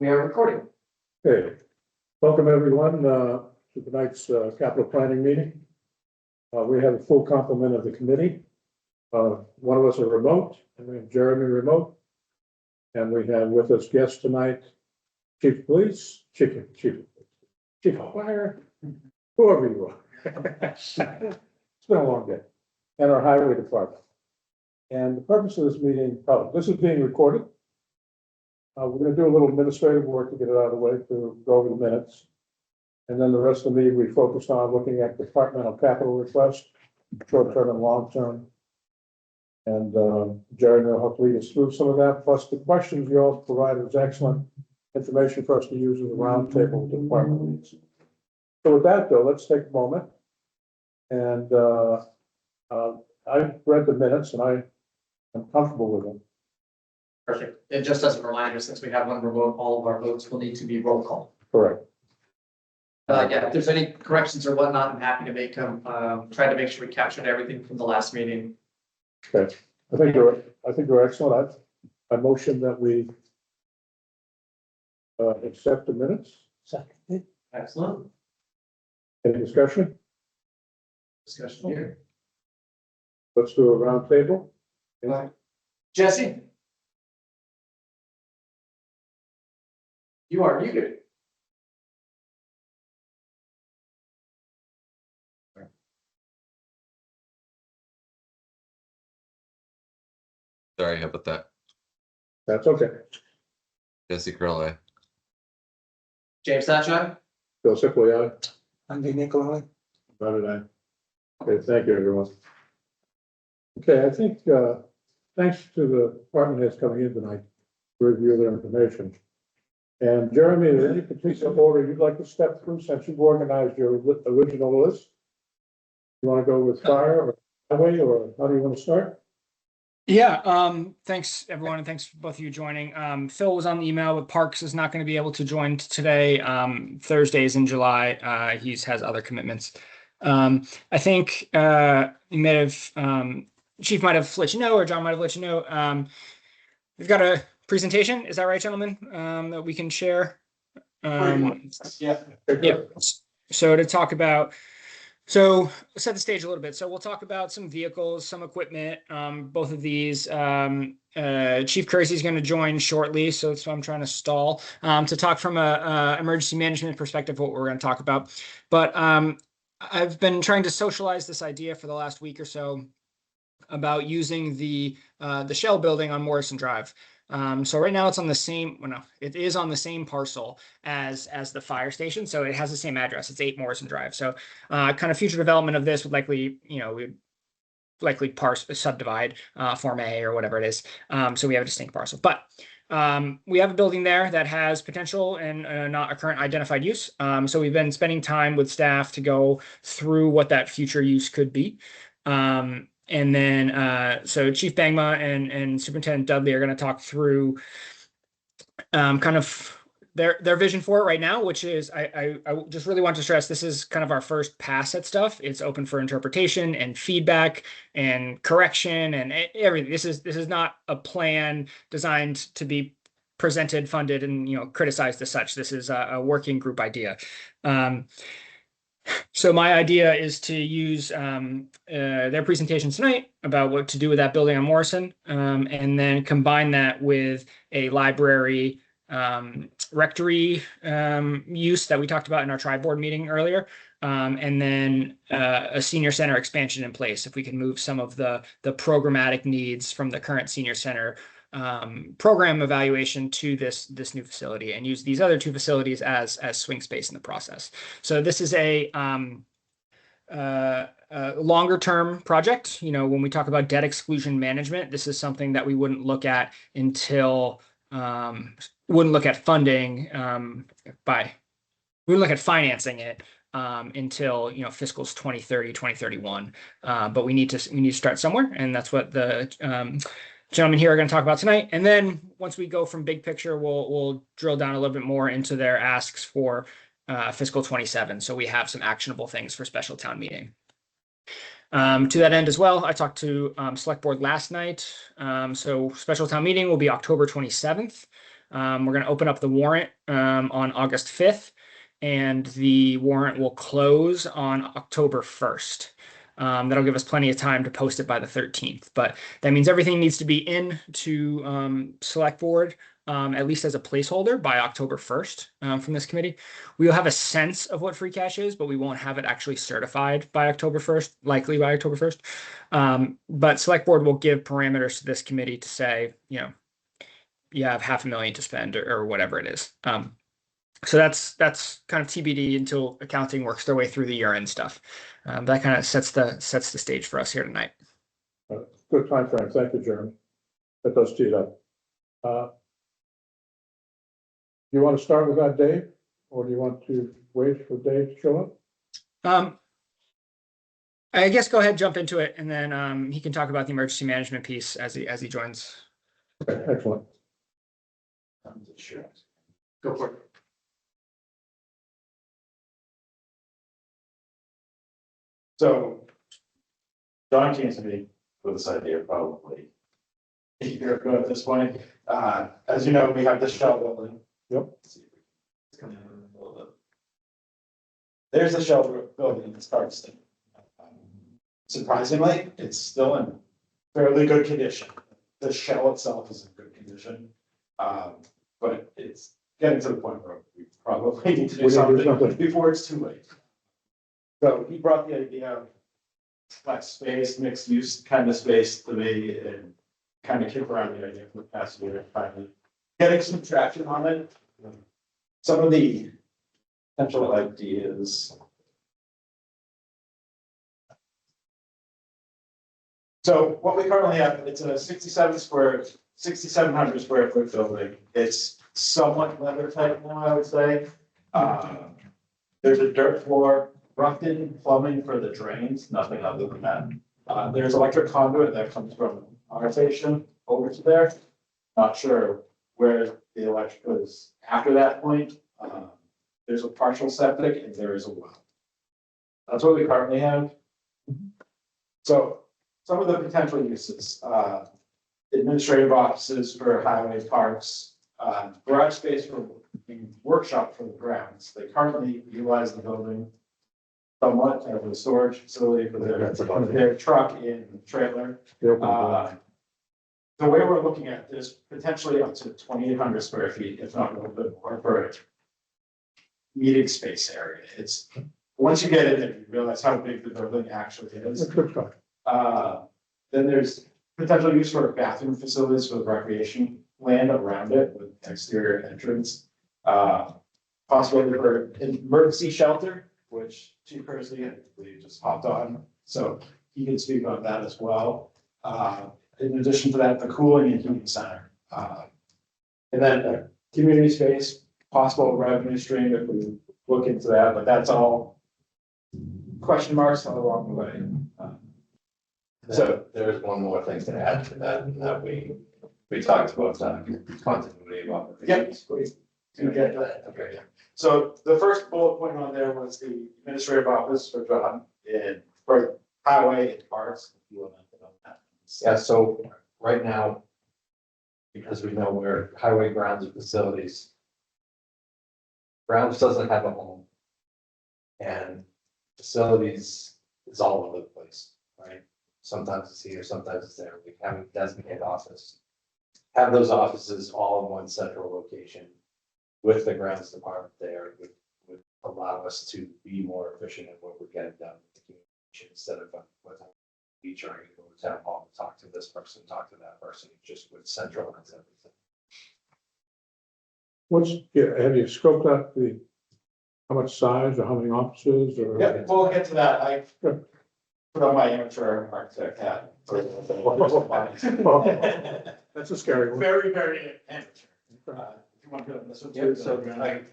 We are recording. Okay, welcome everyone to tonight's capital planning meeting. We have a full complement of the committee. One of us are remote, and we have Jeremy remote. And we have with us guests tonight, Chief of Police, Chief of Fire, whoever you are. It's been a long day. And our Highway Department. And the purpose of this meeting, this is being recorded. We're going to do a little administrative work to get it out of the way to go over the minutes. And then the rest of the meeting, we focused on looking at departmental capital requests, short-term and long-term. And Jeremy will help lead us through some of that. Plus the questions you all provided was excellent information for us to use as a roundtable with the department leads. So with that though, let's take a moment. And I've read the minutes and I am comfortable with them. Perfect. And just as a reminder, since we have one remote, all of our votes will need to be roll call. Correct. Yeah, if there's any corrections or whatnot, I'm happy to make them. Try to make sure we captured everything from the last meeting. Okay. I think you're excellent. I motion that we accept the minutes. Second. Excellent. Any discussion? Discussion here. Let's do a round table. Jesse? You are muted. Sorry, how about that? That's okay. Jesse Curley. James Satchai? Bill Sipley, aye. Andy Nicolai. Voted aye. Okay, thank you, everyone. Okay, I think, thanks to the department heads coming in tonight to review their information. And Jeremy, is there any particular order you'd like to step through since you've organized your original list? You want to go with fire or highway, or how do you want to start? Yeah, thanks everyone, and thanks for both of you joining. Phil was on the email, but Parks is not going to be able to join today. Thursdays in July, he has other commitments. I think you may have, Chief might have let you know, or John might have let you know. We've got a presentation, is that right, gentlemen, that we can share? Yeah. Yeah. So to talk about, so set the stage a little bit. So we'll talk about some vehicles, some equipment, both of these. Chief Kersey is going to join shortly, so that's why I'm trying to stall to talk from a emergency management perspective what we're going to talk about. But I've been trying to socialize this idea for the last week or so about using the Shell building on Morrison Drive. So right now it's on the same, well, no, it is on the same parcel as the fire station. So it has the same address. It's 8 Morrison Drive. So kind of future development of this would likely, we'd likely subdivide Form A or whatever it is. So we have a distinct parcel. But we have a building there that has potential and not a current identified use. So we've been spending time with staff to go through what that future use could be. And then, so Chief Bangma and Superintendent Dudley are going to talk through kind of their vision for it right now, which is, I just really want to stress, this is kind of our first pass at stuff. It's open for interpretation and feedback and correction and everything. This is not a plan designed to be presented, funded, and criticized as such. This is a working group idea. So my idea is to use their presentation tonight about what to do with that building on Morrison, and then combine that with a library rectory use that we talked about in our tri-board meeting earlier, and then a senior center expansion in place. If we can move some of the programmatic needs from the current senior center program evaluation to this new facility, and use these other 2 facilities as swing space in the process. So this is a longer term project. When we talk about debt exclusion management, this is something that we wouldn't look at until wouldn't look at funding we wouldn't look at financing it until fiscals 2030, 2031. But we need to start somewhere, and that's what the gentlemen here are going to talk about tonight. And then once we go from big picture, we'll drill down a little bit more into their asks for fiscal 27. So we have some actionable things for special town meeting. To that end as well, I talked to select board last night. So special town meeting will be October 27th. We're going to open up the warrant on August 5th, and the warrant will close on October 1st. That'll give us plenty of time to post it by the 13th, but that means everything needs to be in to select board, at least as a placeholder by October 1st from this committee. We will have a sense of what free cash is, but we won't have it actually certified by October 1st, likely by October 1st. But select board will give parameters to this committee to say, you know, you have $500,000 to spend or whatever it is. So that's kind of TBD until accounting works their way through the year-end stuff. That kind of sets the stage for us here tonight. Good time frame. Thank you, Jeremy. That does tee it up. You want to start with that, Dave, or do you want to wait for Dave to show up? I guess go ahead, jump into it, and then he can talk about the emergency management piece as he joins. Okay, excellent. Go for it. So John came to me with this idea probably a year ago at this point. As you know, we have this shell building. Yep. There's the shell building that starts there. Surprisingly, it's still in fairly good condition. The shell itself is in good condition. But it's getting to the point where we probably need to do something before it's too late. So he brought the idea of flex space, mixed use kind of space to me, and kind of kicked around the idea for the past year, finally getting some traction on it. Some of the potential ideas. So what we currently have, it's a 6,700 square foot building. It's somewhat weather tight now, I would say. There's a dirt floor, roughed-in plumbing for the drains, nothing other than that. There's electric conduit that comes from our station over to there. Not sure where the electric is after that point. There's a partial septic and there is a well. That's what we currently have. So some of the potential uses, administrative offices for highway parks, garage space for workshop for the grounds. They currently utilize the building somewhat as a storage facility for their truck and trailer. The way we're looking at this, potentially up to 2,800 square feet, if not a little bit more, for a meeting space area. It's once you get in there, you realize how big the building actually is. Then there's potential use for bathroom facilities for the recreation land around it with exterior entrance. Possibility for an emergency shelter, which Chief Kersey, I believe, just hopped on, so he can speak on that as well. In addition to that, the cooling and heating center. And then a community space, possible revenue stream if we look into that, but that's all question marks along the way. So there's one more thing to add to that, and that we talked about continuity of operations. Please. To get that. Okay. So the first bullet point on there was the administrative office for John and for highway and parks. If you want to put on that. Yeah, so right now, because we know we're highway grounds and facilities. Grounds doesn't have a home. And facilities is all over the place, right? Sometimes it's here, sometimes it's there. We have a designated office. Have those offices all in one central location with the grounds department there would allow us to be more efficient in what we're getting done with the communication instead of we trying to go to town hall and talk to this person, talk to that person, just with centralize everything. Have you scoped out how much size or how many offices or? Yeah, we'll get to that. I put on my amateur architect hat. That's a scary one. Very, very amateur. If you want to put on this one too.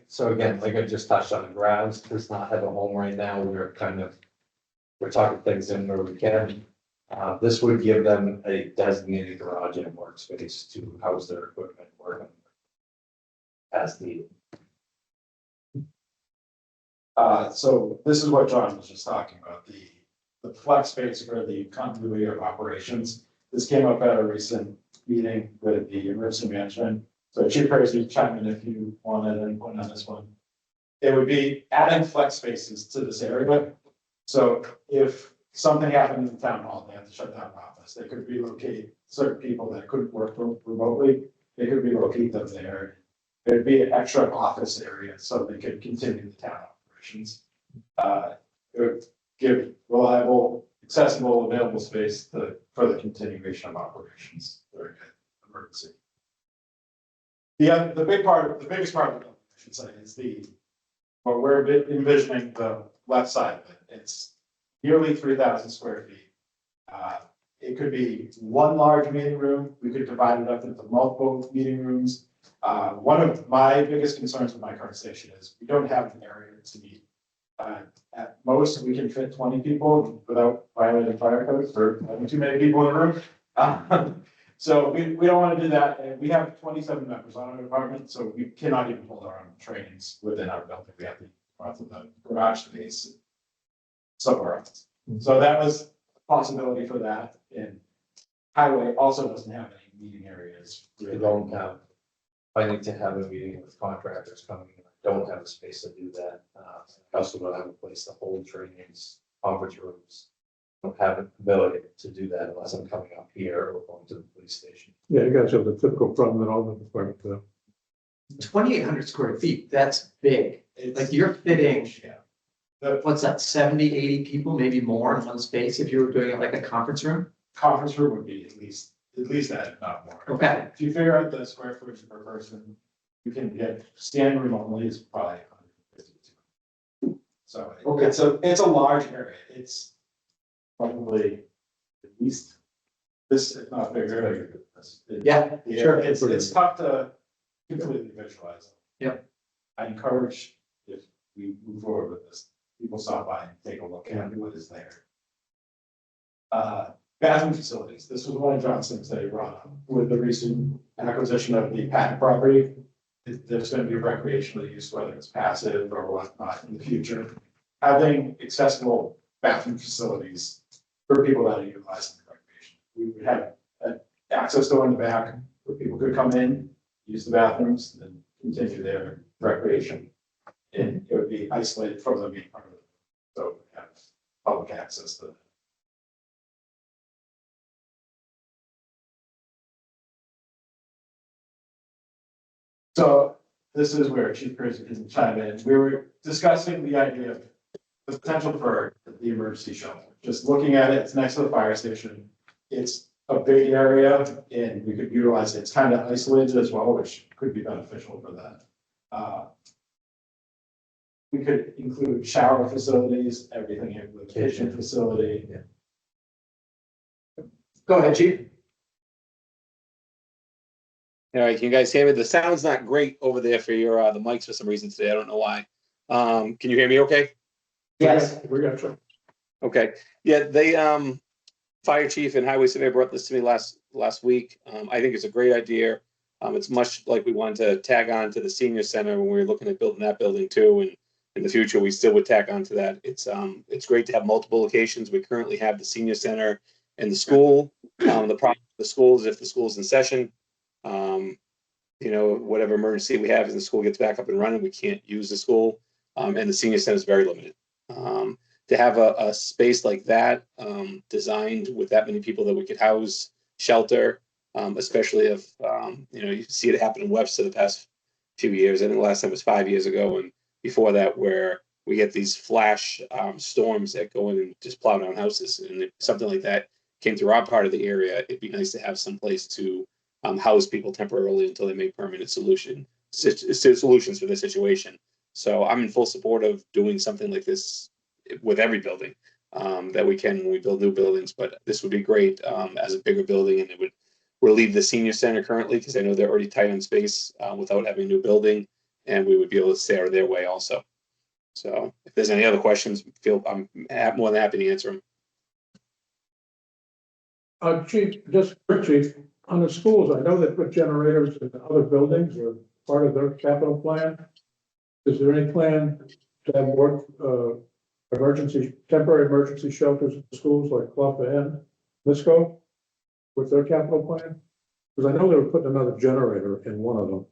So again, like I just touched on, the grounds does not have a home right now. We're talking things in where we can. This would give them a designated garage and workspace to house their equipment working as needed. So this is what John was just talking about, the flex space for the continuity of operations. This came up at a recent meeting with the emergency management So Chief Percy, chime in if you wanted anyone on this one. It would be adding flex spaces to this area. So if something happened in the town hall, they have to shut down an office, they could relocate certain people that couldn't work remotely, they could relocate them there. There'd be an extra office area so they could continue the town operations. It would give reliable, accessible, available space for the continuation of operations during an emergency. The biggest part of the building, I should say, is what we're envisioning the left side of it. It's nearly 3,000 square feet. It could be one large meeting room. We could divide it up into multiple meeting rooms. One of my biggest concerns with my current station is we don't have an area to meet. At most, we can fit 20 people without violating fire codes or having too many people in a room. So we don't want to do that. And we have 27 members on our department, so we cannot even hold our own trainings within our building. We have to go out to the garage space somewhere else. So that was a possibility for that. And highway also doesn't have any meeting areas. We don't have, I need to have a meeting with contractors coming in. I don't have a space to do that. I also don't have a place to hold trainings, conference rooms. I don't have an ability to do that unless I'm coming up here or going to the police station. Yeah, you guys have the typical problem that all the departments have. 2,800 square feet, that's big. Like you're fitting, Yeah. what's that, 70, 80 people, maybe more in one space if you were doing it like a conference room? Conference room would be at least that, if not more. Okay. If you figure out the square footage per person, you can get standing room only is probably 152. So it's a large area. It's probably at least this, if not bigger. Yeah, sure. It's tough to completely visualize. Yep. I encourage, if we move forward with this, people stop by and take a look at what is there. Bathroom facilities, this was one of John's things that he brought up with the recent acquisition of the patent property. There's going to be recreational use, whether it's passive or whatnot in the future. Having accessible bathroom facilities for people that are utilizing the recreation. We would have an access door in the back where people could come in, use the bathrooms, and continue their recreation. And it would be isolated from the main part of it. So we have public access to that. So this is where Chief Percy can chime in. We were discussing the idea of the potential for the emergency shelter. Just looking at it, it's next to the fire station. It's a big area and we could utilize it. It's kind of isolated as well, which could be beneficial for that. We could include shower facilities, everything in the kitchen facility. Go ahead, Chief. All right, can you guys hear me? The sound's not great over there for your, the mics for some reason today. I don't know why. Can you hear me okay? Yes. We got you. Okay. Yeah, they, fire chief and highway surveyor brought this to me last week. I think it's a great idea. It's much like we wanted to tag on to the senior center when we were looking at building that building too. And in the future, we still would tag on to that. It's great to have multiple locations. We currently have the senior center and the school. The problem with the school is if the school's in session, you know, whatever emergency we have as the school gets back up and running, we can't use the school. And the senior center is very limited. To have a space like that designed with that many people that we could house, shelter, especially if, you know, you see it happen in Webster the past few years. I think the last time was 5 years ago. And before that, where we get these flash storms that go in and just plow down houses. And if something like that came through our part of the area, it'd be nice to have some place to house people temporarily until they make permanent solutions for the situation. So I'm in full support of doing something like this with every building that we can when we build new buildings. But this would be great as a bigger building, and it would relieve the senior center currently because I know they're already tight on space without having a new building, and we would be able to stay out of their way also. So if there's any other questions, I'm more than happy to answer them. Chief, just quick, Chief, on the schools, I know they put generators in other buildings or part of their capital plan. Is there any plan to have more temporary emergency shelters in schools like Clough and Lisco with their capital plan? Because I know they were putting another generator in one of them.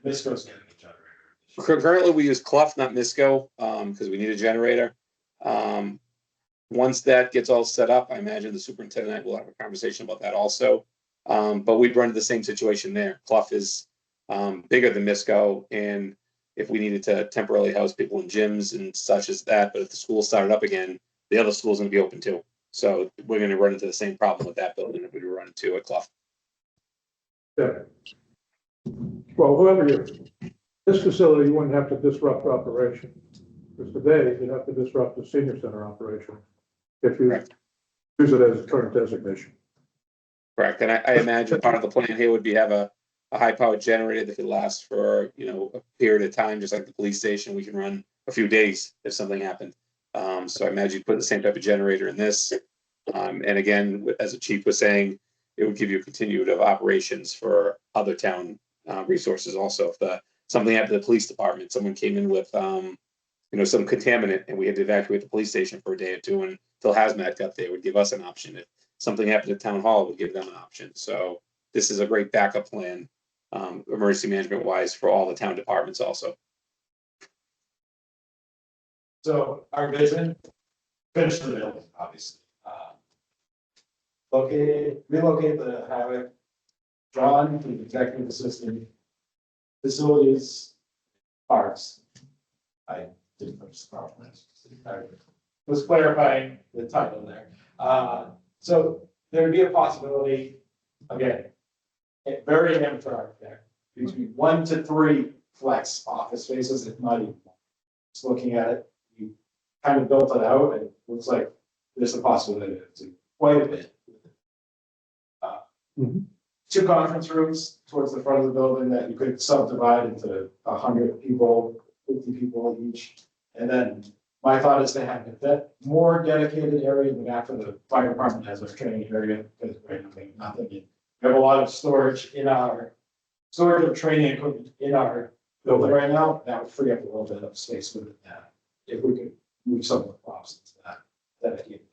Misco's getting a generator. Currently, we use Clough, not Misco, because we need a generator. Once that gets all set up, I imagine the superintendent will have a conversation about that also. But we'd run into the same situation there. Clough is bigger than Misco, and if we needed to temporarily house people in gyms and such as that, but if the school started up again, the other school's gonna be open too. So we're gonna run into the same problem with that building that we were running into at Clough. Yeah. Well, whoever this facility, you wouldn't have to disrupt operation. Because today, you'd have to disrupt the senior center operation if you Correct. use it as a current designation. Correct, and I imagine part of the plan here would be have a high-powered generator that could last for, a period of time, just like the police station, we can run a few days if something happened. So I imagine you put the same type of generator in this. And again, as the chief was saying, it would give you a continuity of operations for other town resources also. If something happened to the police department, someone came in with, some contaminant and we had to evacuate the police station for a day or two until hazmat got there, it would give us an option. If something happened at town hall, it would give them an option. So this is a great backup plan, emergency management wise for all the town departments also. So our vision, finish the building, obviously. Relocate the highway. John, the executive assistant, facilities, parks. I didn't put the power plants. I was clarifying the title there. So there would be a possibility, again, very amateur there, between 1 to 3 flex office spaces, if not even more. Just looking at it, you kind of built it out, and it looks like there's a possibility to quite a bit. Mhm. 2 conference rooms towards the front of the building that you could subdivide into 100 people, 50 people each. And then my thought is to have that more dedicated area in the back of the fire department has a training area, because right now we have nothing. We have a lot of storage of training equipment in our building right now. That would free up a little bit of space within that. If we could move some of the props into that dedicated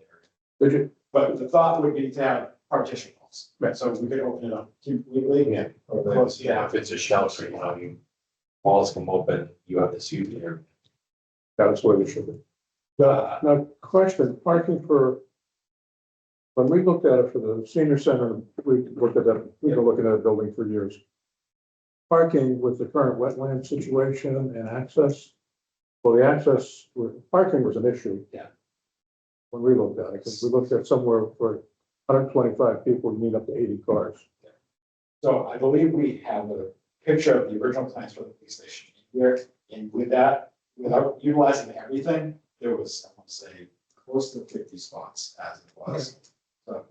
area. But the thought would be to have partition walls. Right. So we could open it up completely. Yeah. Or close, If it's a shelter, walls come open, you have this huge area. That's where they should be. Now, question, parking when we looked at it for the senior center, we looked at that, we've been looking at a building for years. Parking with the current wetland situation and access, well, parking was an issue. Yeah. When we looked at it, because we looked at somewhere for 125 people, you need up to 80 cars. So I believe we have a picture of the original plans for the police station here, and with that, without utilizing everything, there was, I want to say, close to 50 spots as it was. So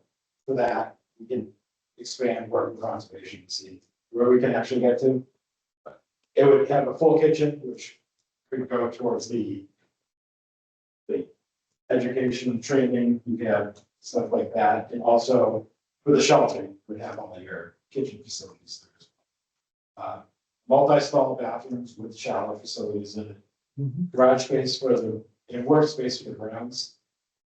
for that, we can expand work with conservation and see where we can actually get to. But it would have a full kitchen, which could go towards the education, training, you could have stuff like that, and also for the shelter, you would have all your kitchen facilities there as well. Multi-stall bathrooms with shower facilities in it, garage space for and workspace for the grounds,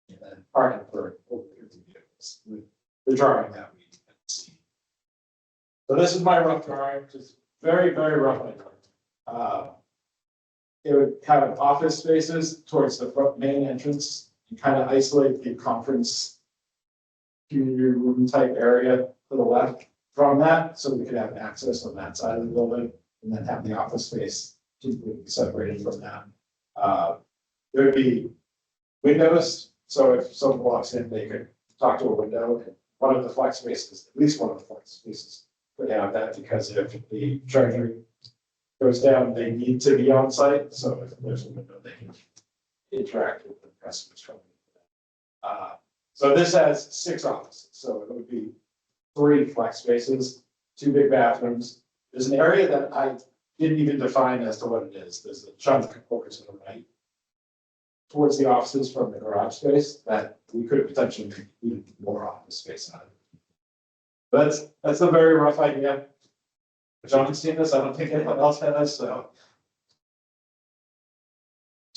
and then parking for over 50 vehicles with the drawing that we see. So this is my rough drawing, just very, very rough. It would have office spaces towards the front main entrance, and kind of isolate the conference community room type area to the left from that, so we could have access on that side of the building, and then have the office space completely separated from that. There would be windows, so if someone walks in, they could talk to a window. One of the flex spaces, at least one of the flex spaces, could have that, because if the treasury goes down, they need to be on site. So if there's a window, they can interact with the customers from. So this has 6 offices, so it would be 3 flex spaces, 2 big bathrooms. There's an area that I didn't even define as to what it is. There's a chunk of quarters to the right towards the offices from the garage space that we could potentially make even more office space out of. But that's a very rough idea. John's seen this. I don't think anyone else has, so.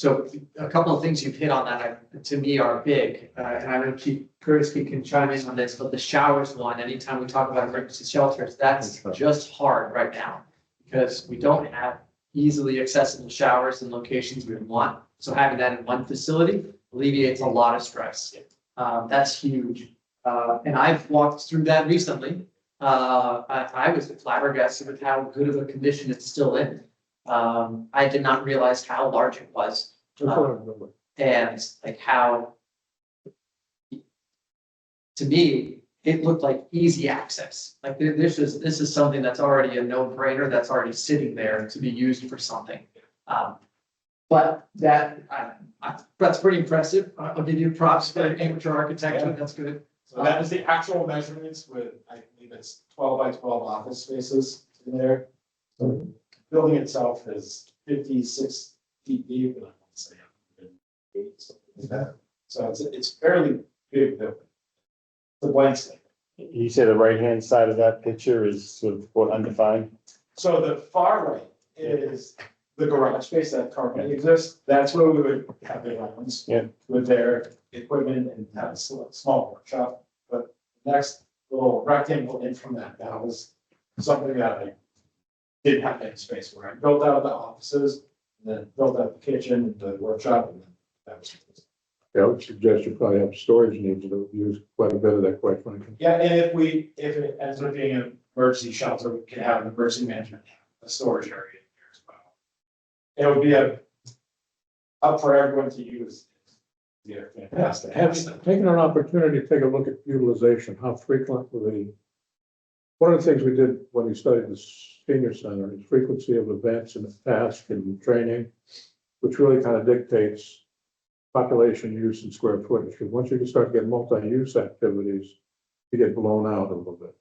So a couple of things you've hit on that to me are big, and I know Chief Kursky can chime in on this, but the showers one, anytime we talk about emergency shelters, that's just hard right now. Because we don't have easily accessible showers in locations we want. So having that in one facility alleviates a lot of stress. That's huge. And I've walked through that recently. I was flabbergasted with how good of a condition it's still in. I did not realize how large it was. And like how, to me, it looked like easy access. Like this is something that's already a no-brainer, that's already sitting there to be used for something. But that's pretty impressive. I'll give you props for amateur architecture. That's good. So that is the actual measurements with, I believe it's 12 by 12 office spaces in there. So the building itself is 56 feet deep, and I want to say 180, something like that. So it's fairly big building. The blank slate. You say the right-hand side of that picture is sort of what undefined? So the far right is the garage space that currently exists. That's where we would have the islands. Yeah. With their equipment and have a small workshop. But the next little rectangle in from that was something that I didn't have any space where I built out the offices, and then built out the kitchen and the workshop, and then that was. Yeah, I would suggest you probably have storage needs that would use quite a bit of that, quite frankly. Yeah, and if it ends up being an emergency shelter, we can have an emergency management, a storage area in here as well. It would be up for everyone to use. Yeah, fantastic. Have taken an opportunity to take a look at utilization, how frequent were they? One of the things we did when we studied the senior center is frequency of events and task and training, which really kind of dictates population use and square footage. Because once you can start to get multi-use activities, you get blown out a little bit.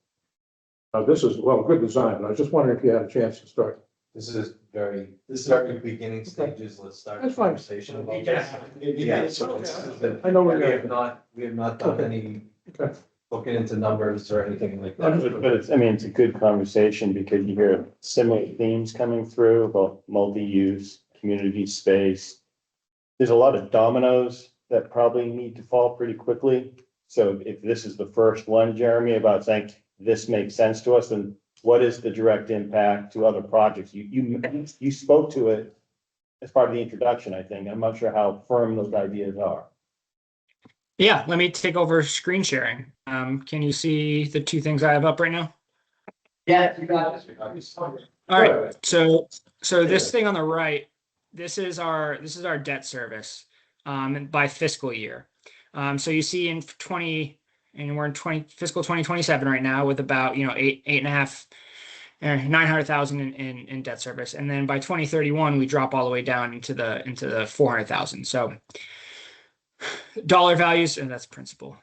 This is, well, good design, but I was just wondering if you had a chance to start. This is very beginning stages. Let's start the That's fine. conversation about Yeah. this. Yeah, so this is the- I know we're we have not done Okay. any Okay. looking into numbers or anything like But that. It's, I mean, it's a good conversation because you hear similar themes coming through about multi-use, community space. There's a lot of dominoes that probably need to fall pretty quickly. So if this is the first one, Jeremy, about saying this makes sense to us, then what is the direct impact to other projects? You spoke to it as part of the introduction, I think. I'm not sure how firm those ideas are. Yeah, let me take over screen sharing. Can you see the two things I have up right now? Yeah, you got it. All right, so this thing on the right, this is our debt service by fiscal year. So you see in 20, and we're in fiscal 2027 right now with about, you know, 900,000 in debt service, and then by 2031 we drop all the way down into the 400,000. So dollar values, and that's principal.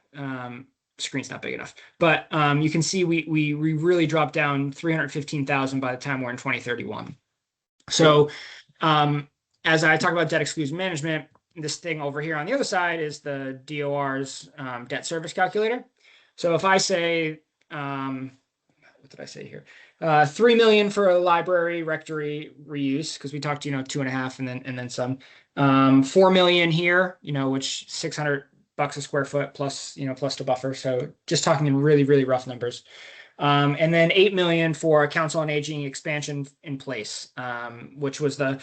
Screen's not big enough, but you can see we really drop down 315,000 by the time we're in 2031. So as I talk about debt exclusion management, this thing over here on the other side is the DOR's debt service calculator. So if I say, what did I say here? 3 million for a library rectory reuse, because we talked, you know, 2.5 and then some. 4 million here, you know, which $600 a square foot plus, you know, plus the buffer. So just talking in really, really rough numbers. And then 8 million for council on aging expansion in place, which was the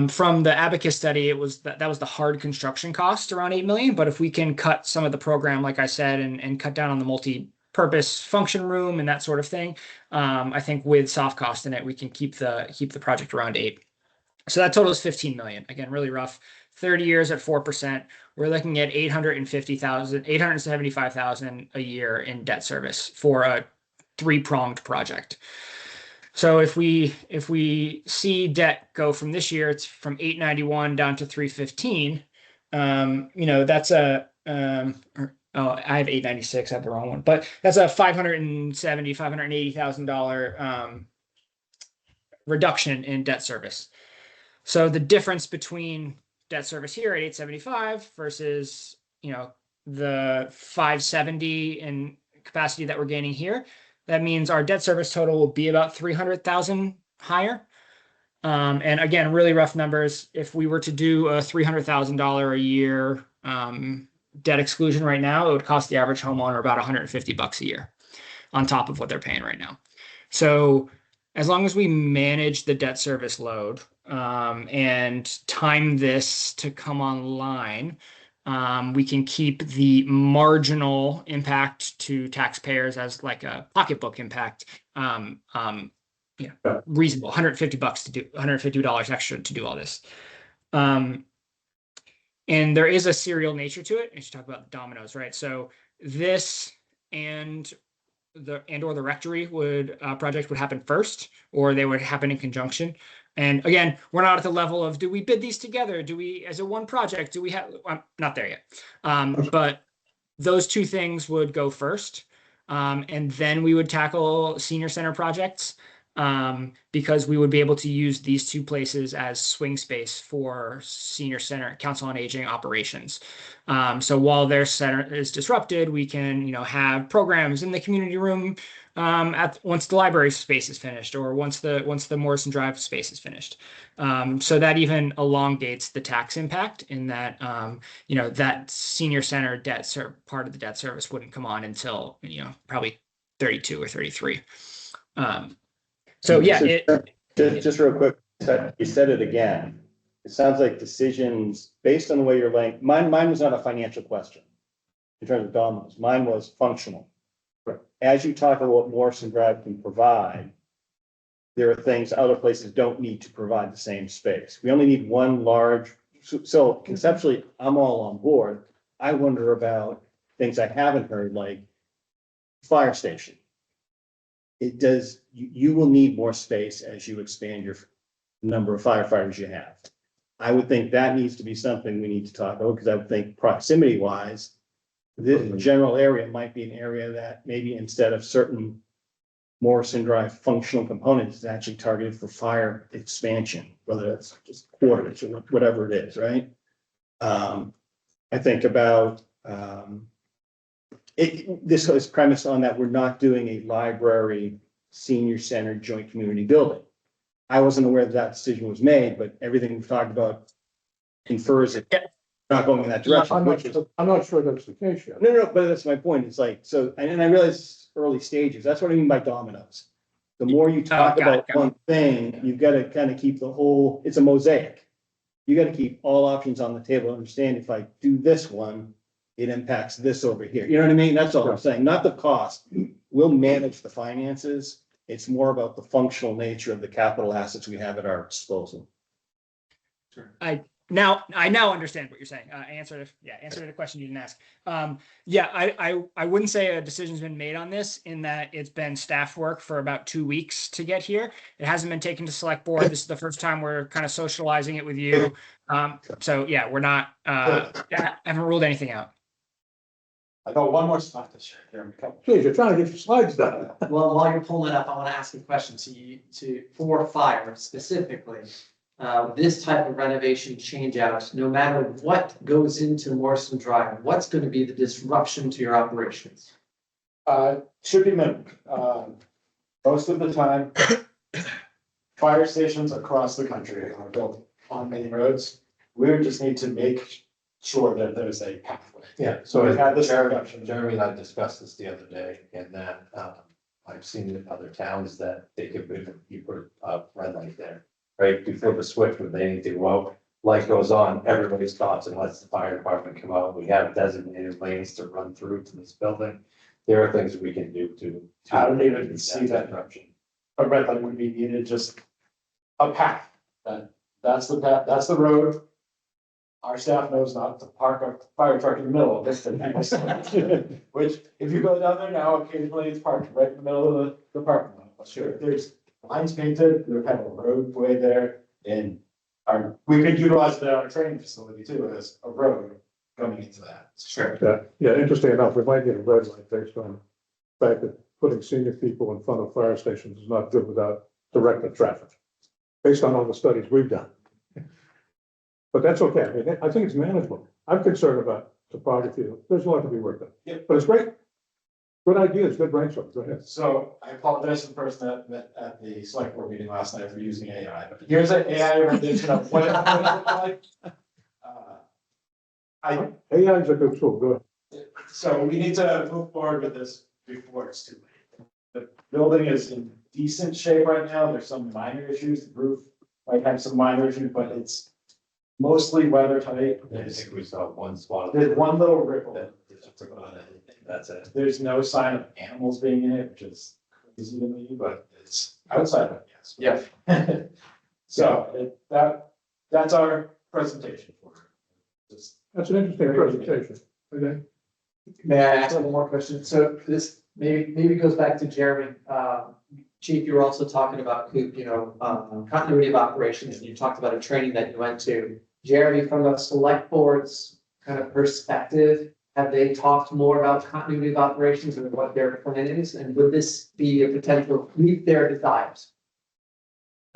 from the Abacus study, it was that was the hard construction cost around 8 million. But if we can cut some of the program, like I said, and cut down on the multi-purpose function room and that sort of thing, I think with soft cost in it, we can keep the project around 8. So that total is 15 million. Again, really rough. 30 years at 4%. We're looking at 875,000 a year in debt service for a 3-pronged project. So if we see debt go from this year, it's from 891 down to 315. You know, that's a I have 896. I have the wrong one, but that's a $580,000 reduction in debt service. So the difference between debt service here at 875 versus, you know, the 570 in capacity that we're gaining here, that means our debt service total will be about 300,000 higher. And again, really rough numbers. If we were to do a $300,000 a year debt exclusion right now, it would cost the average homeowner about $150 a year on top of what they're paying right now. So as long as we manage the debt service load and time this to come online, we can keep the marginal impact to taxpayers as like a pocketbook impact reasonable. $150 to do $150 extra to do all this. And there is a serial nature to it. And you talk about the dominoes, right? So this and or the rectory project would happen first, or they would happen in conjunction. And again, we're not at the level of, do we bid these together? Do we, as a one project, do we have, I'm not there yet. But those two things would go first. And then we would tackle senior center projects because we would be able to use these two places as swing space for senior center council on aging operations. So while their center is disrupted, we can, have programs in the community room once the library space is finished, or once the Morrison Drive space is finished. So that even elongates the tax impact in that, that senior center part of the debt service wouldn't come on until, probably 32 or 33. So yeah, just real quick, you said it again. It sounds like decisions based on the way you're laying, mine was not a financial question in terms of dominoes. Mine was functional. As you talk about what Morrison Drive can provide, there are things other places don't need to provide the same space. We only need one large, so conceptually, I'm all on board. I wonder about things I haven't heard, like fire station. You will need more space as you expand your number of firefighters you have. I would think that needs to be something we need to talk about, because I would think proximity wise, this general area might be an area that maybe instead of certain Morrison Drive functional components is actually targeted for fire expansion, whether it's just quarters or whatever it is, right? I think about this is premised on that we're not doing a library senior center joint community building. I wasn't aware that decision was made, but everything we've talked about infers it not going in that direction. I'm not sure that's the case yet. No, but that's my point. It's like, so, and I realize it's early stages. That's what I mean by dominoes. The more you talk about one thing, you've got to kind of keep the whole, it's a mosaic. You got to keep all options on the table. Understand if I do this one, it impacts this over here. You know what I mean? That's all I'm saying. Not the cost. We'll manage the finances. It's more about the functional nature of the capital assets we have at our disposal. I now understand what you're saying. Answer to the question you didn't ask. I wouldn't say a decision's been made on this, in that it's been staff work for about 2 weeks to get here. It hasn't been taken to select board. This is the first time we're kind of socializing it with you. So yeah, we're not, haven't ruled anything out. I got one more spot to share. Jeremy, come. Geez, you're trying to get your slides done. Well, while you're pulling it up, I want to ask a question for fire specifically. This type of renovation change out, no matter what goes into Morrison Drive, what's going to be the disruption to your operations? Should be minimal. Most of the time, fire stations across the country are built on main roads. We would just need to make sure that there's a pathway. Yeah, So we've had this Jeremy reduction. and I discussed this the other day, and that I've seen in other towns that they could you put a red light there, right? You flip a switch when they need to go out, light goes on, everybody stops and lets the fire department come out. We have designated lanes to run through to this building. There are things we can do to. I don't even see that disruption. A red light would be needed, just a path. That's the path, that's the road. Our staff knows not to park a fire truck in the middle of this thing. Which, if you go down there now, occasionally it's parked right in the middle of the parking lot. But sure, there's lines painted, there's kind of a roadway there, and we could utilize that on our training facility too, as a road coming into that. Sure. Yeah, interesting enough, we might get a red light based on the fact that putting senior people in front of fire stations is not good without directed traffic, based on all the studies we've done. But that's okay. I mean, I think it's manageable. I'm concerned about topography. There's a lot to be worked on. Yep. But it's great. Good ideas, good brainstorm, go ahead. So I apologize to the person that met at the select board meeting last night for using AI, but here's an AI rendition of what it looks like. AI is a good tool, go ahead. So we need to move forward with this before it's too late. The building is in decent shape right now. There's some minor issues. The roof might have some minor issues, but it's mostly weather tight. I think we saw one spot. There's one little ripple. That's it. There's no sign of animals being in it, which is crazy to me, but it's outside of it, yes. Yeah. So that's our presentation for it. Just That's an interesting presentation, okay? May I ask one more question? So this maybe goes back to Jeremy. Chief, you were also talking about, continuity of operations, and you talked about a training that you went to. Jeremy, from the select board's kind of perspective, have they talked more about continuity of operations and what their plan is? And would this be a potential meet their desires?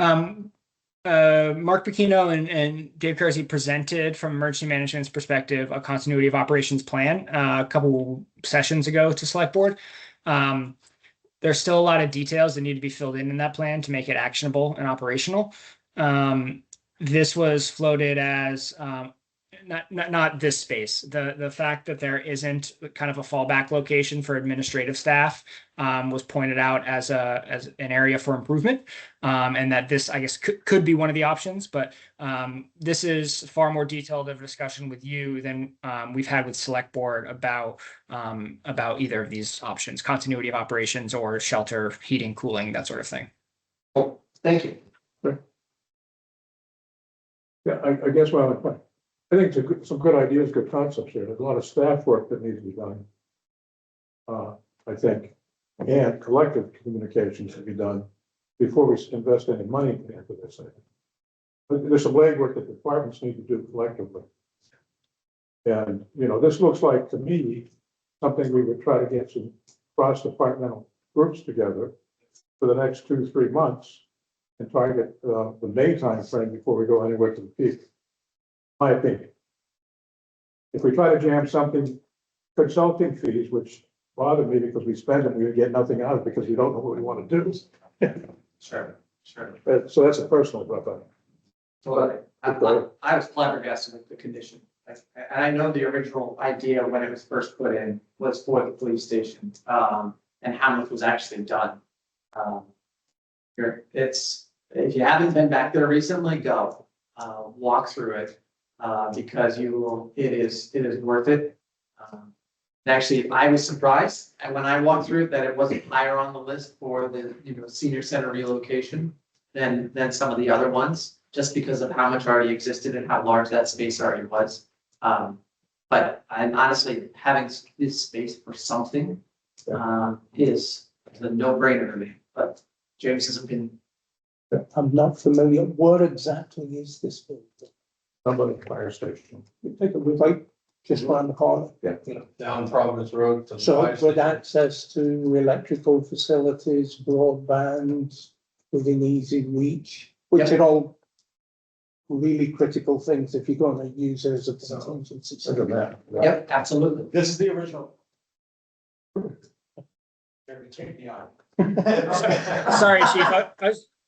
Mark Bacchino and Dave Kersey presented from emergency management's perspective a continuity of operations plan a couple sessions ago to select board. There's still a lot of details that need to be filled in that plan to make it actionable and operational. This was floated as not this space. The fact that there isn't kind of a fallback location for administrative staff was pointed out as an area for improvement, and that this, I guess, could be one of the options. But this is far more detailed of a discussion with you than we've had with select board about either of these options: continuity of operations or shelter, heating, cooling, that sort of thing. Well, thank you. Yeah, I guess I think it's some good ideas, good concepts here. There's a lot of staff work that needs to be done. I think, and collective communications to be done before we invest any money into this thing. But there's some legwork that the departments need to do collectively. And, this looks like to me, something we would try to get some cross-departmental groups together for the next 2-3 months and target the May timeframe before we go anywhere to the peak. My opinion. If we try to jam something, consulting fees, which bother me because we spend them, we get nothing out of it because we don't know what we want to do. Sure. So that's a personal problem. So I was flabbergasted with the condition. And I know the original idea when it was first put in was for the police station, and how much was actually done. If you haven't been back there recently, go walk through it, because it is worth it. And actually, I was surprised, and when I walked through it, that it wasn't higher on the list for the senior center relocation than some of the other ones, just because of how much already existed and how large that space already was. But I'm honestly, having this space for something is a no-brainer to me. But James has been. I'm not familiar. What exactly is this building? Somebody fire station. You take a look, like just around the corner. Yeah. Down Providence Road to the So fire with station. access to electrical facilities, broadband, within easy reach, which are all really critical things if you're going to use it as a contingency. Look at that. Yep, absolutely. This is the original. Take me on. Sorry, Chief.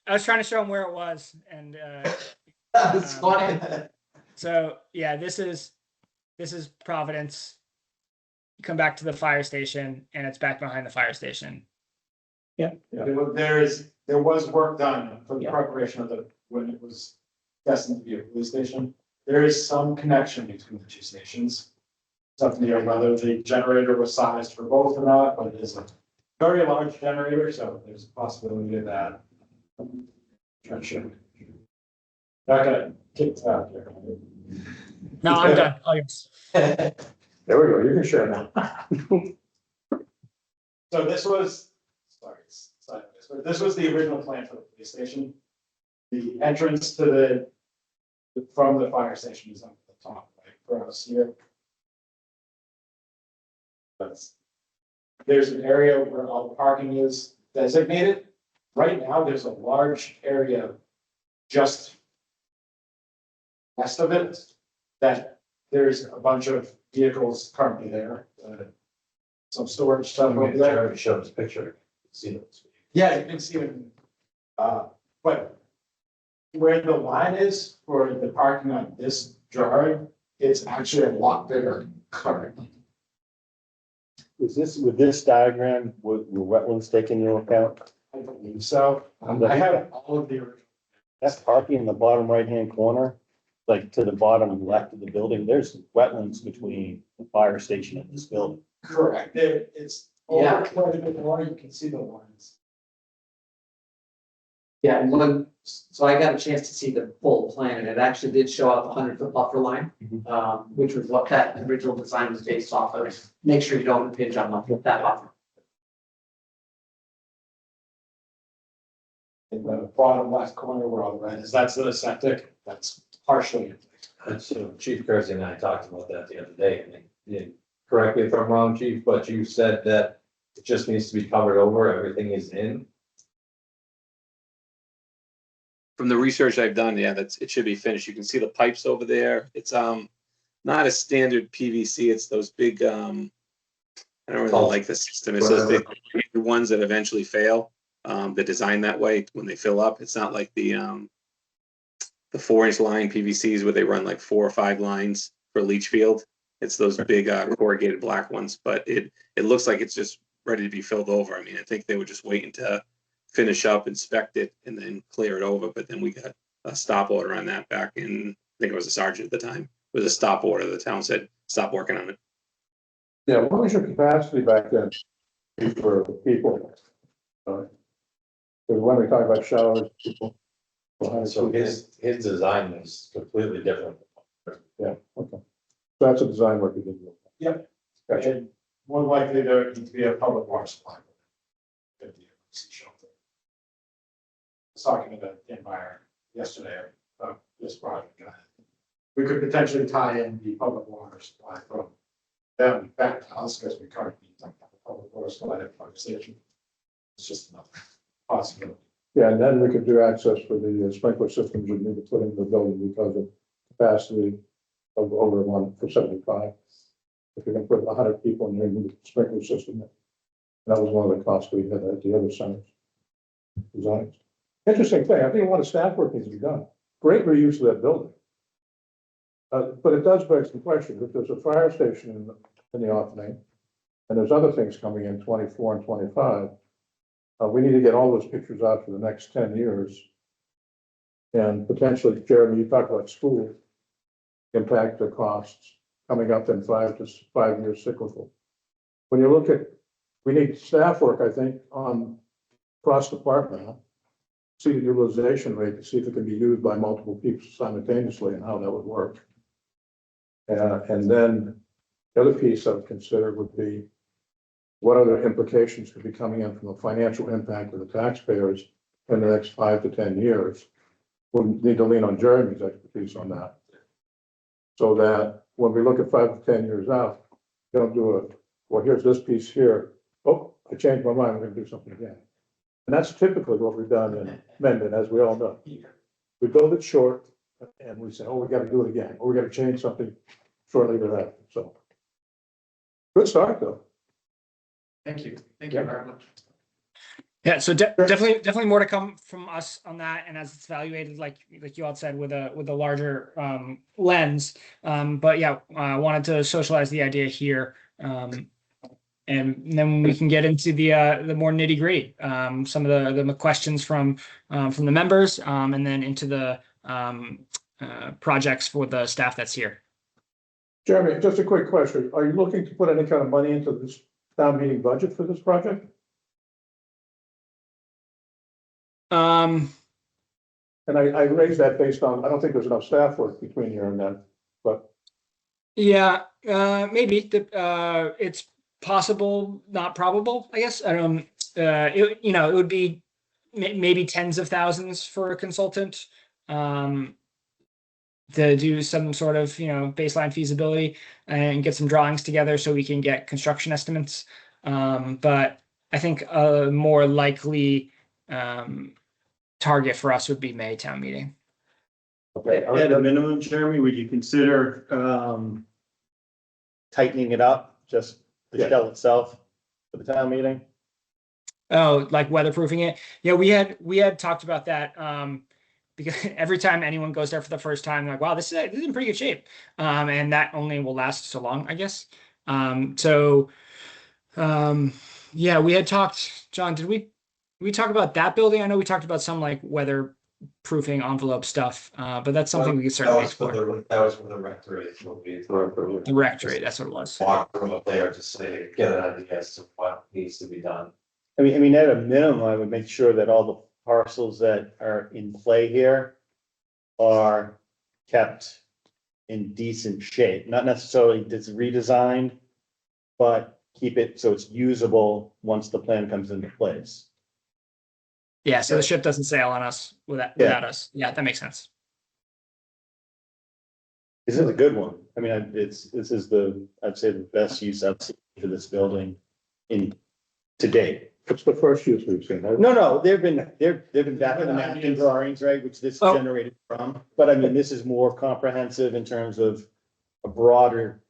I was trying to show him where it was, and That's funny. so yeah, this is Providence. You come back to the fire station, and it's back behind the fire station. There was work done for the Yeah. preparation of when it was destined to be a police station. There is some connection between the two stations. It's up in the air whether the generator was sized for both or not, but it is a very large generator, so there's a possibility of that. Not gonna kick it out there. No, I'm done. Oh, yes. There we go. You can share now. So this was, this was the original plan for the police station. The entrance to from the fire station is up at the top, right, for us here. There's an area where all the parking is designated. Right now, there's a large area just west of it that there's a bunch of vehicles currently there. some storage stuff over there. Jeremy showed us a picture. See those. Yeah, you can see it. But where the line is for the parking on this drawing, it's actually a lot bigger currently. Is this, with this diagram, were wetlands taken into account? I believe so. I have all of the original. That parking in the bottom right-hand corner, like to the bottom left of the building, there's wetlands between the fire station and this building. Correct. It's Yeah. over quite a bit more. You can see the lines. Yeah, and so I got a chance to see the full plan, and it actually did show up a 100-foot buffer line, which was what that original design was based off of. Make sure you don't impinge on that buffer. In the bottom left corner where all the red is, that's the septic. That's partially. And so Chief Kersey and I talked about that the other day, and correct me if I'm wrong, Chief, but you said that it just needs to be covered over, everything is in. From the research I've done, yeah, it should be finished. You can see the pipes over there. It's not a standard PVC. It's those big I don't really like the system. It's those big ones that eventually fail. They're designed that way when they fill up. It's not like the 4-inch line PVCs where they run like 4 or 5 lines for leach field. It's those big corrugated black ones, but it looks like it's just ready to be filled over. I mean, I think they were just waiting to finish up, inspect it, and then clear it over. But then we got a stop order on that back in, I think it was a sergeant at the time. It was a stop order. The town said, stop working on it. Yeah, what was your capacity back then for people? Because when we talk about showers, people. So his design is completely different. Yeah, okay. So that's a design work you did. Yep. Gotcha. And more likely there need to be a public water supply. Shelter. I was talking to the environment yesterday about this project. We could potentially tie in the public water supply from them back to us because we currently don't have a public water supply at the fire station. It's just another possibility. Yeah, and then we could do access for the sprinkler systems you need to put in the building because of capacity of over 1 for 75. If you're gonna put 100 people in there, you need a sprinkler system. That was one of the costs we had at the other centers. Designs. Interesting thing, I think a lot of staff work needs to be done. Great reuse of that building. But it does beg some questions. If there's a fire station in the opening, and there's other things coming in 24 and 25, we need to get all those pictures out for the next 10 years. And potentially, Jeremy, you talked about school impact the costs coming up in 5 to 5 years cyclical. When you look at, we need staff work, I think, on cross department, see the utilization rate to see if it can be used by multiple people simultaneously and how that would work. And then the other piece I would consider would be what other implications could be coming in from the financial impact of the taxpayers in the next 5 to 10 years. We'll need to lean on Jeremy's expertise on that. So that when we look at 5 to 10 years out, don't do it. Well, here's this piece here. Oh, I changed my mind. We're going to do something again. And that's typically what we've done in Mendon, as we all know. We build it short and we say, oh, we got to do it again, or we got to change something shortly thereafter. So good start, though. Thank you. Thank you very much. Yeah, so definitely more to come from us on that, and as it's evaluated, like you all said, with a larger lens. But yeah, wanted to socialize the idea here, and then we can get into the more nitty gritty, some of the questions from the members, and then into the projects for the staff that's here. Jeremy, just a quick question. Are you looking to put any kind of money into this town meeting budget for this project? And I raised that based on, I don't think there's enough staff work between here and then, but. Yeah, maybe it's possible, not probable, I guess. It would be maybe tens of thousands for a consultant to do some sort of, baseline feasibility and get some drawings together so we can get construction estimates. But I think a more likely target for us would be May town meeting. Okay, at a minimum, Jeremy, would you consider tightening it up, just the shell itself? for the town meeting? Oh, like weatherproofing it? Yeah, we had talked about that. Because every time anyone goes there for the first time, they're like, wow, this is in pretty good shape. And that only will last so long, I guess. Yeah, we had talked, John, did we talk about that building? I know we talked about some like weatherproofing envelope stuff, but that's something we could certainly explore. That was for the rectory, it will be. The rectory, that's what it was. Walk through up there, just so you get an idea as to what needs to be done. I mean, at a minimum, I would make sure that all the parcels that are in play here are kept in decent shape, not necessarily redesigned, but keep it so it's usable once the plan comes into place. Yeah, so the ship doesn't sail on us without us. Yeah, that makes sense. This is a good one. I mean, this is I'd say the best use I've seen for this building to date. It's the first use we've seen. No, they've been back in the napkin drawings, right, which this generated from. But I mean, this is more comprehensive in terms of a broader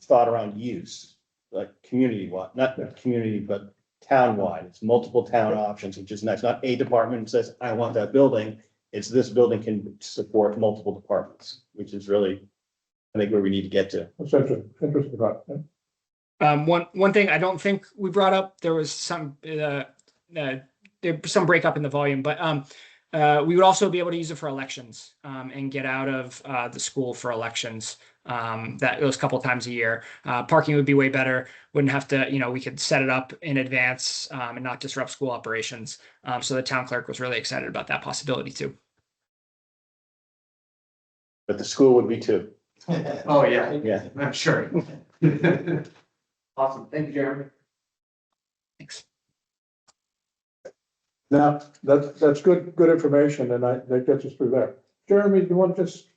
thought around use, like community-wide, not community, but town-wide. It's multiple town options, which is nice. Not a department says, I want that building. It's this building can support multiple departments, which is really, I think, where we need to get to. That's interesting about it. One thing I don't think we brought up, there was some breakup in the volume, but we would also be able to use it for elections and get out of the school for elections those couple times a year. Parking would be way better. Wouldn't have to, we could set it up in advance and not disrupt school operations. So the town clerk was really excited about that possibility too. But the school would be too. Oh, yeah. Yeah. I'm sure. Awesome. Thank you, Jeremy. Thanks. Now, that's good information, and that gets us through there. Jeremy, do you want to just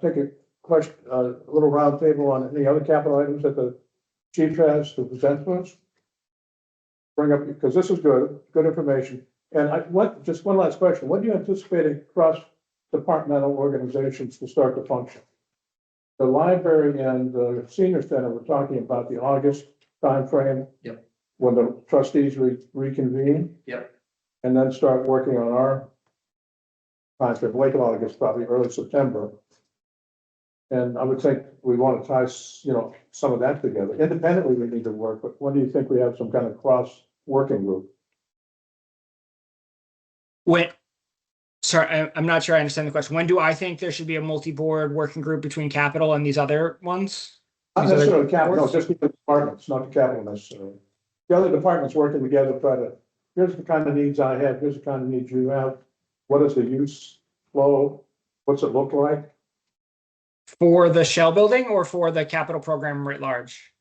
take a question, a little round table on any other capital items that the chief has to present to us? Bring up, because this is good information. And just one last question. When do you anticipate cross-departmental organizations to start to function? The library and the senior center, we're talking about the August timeframe. Yep. When the trustees reconvene. Yep. And then start working on our timeframe, late August, probably early September. And I would think we want to tie, some of that together. Independently, we need to work, but when do you think we have some kind of cross-working group? Sorry, I'm not sure I understand the question. When do I think there should be a multi-board working group between capital and these other ones? Not necessarily capital, no, just the departments, not the capital necessarily. The other departments working together, here's the kind of needs I have, here's the kind of needs you have. What is the use flow? What's it look like? For the shell building or for the capital program writ large?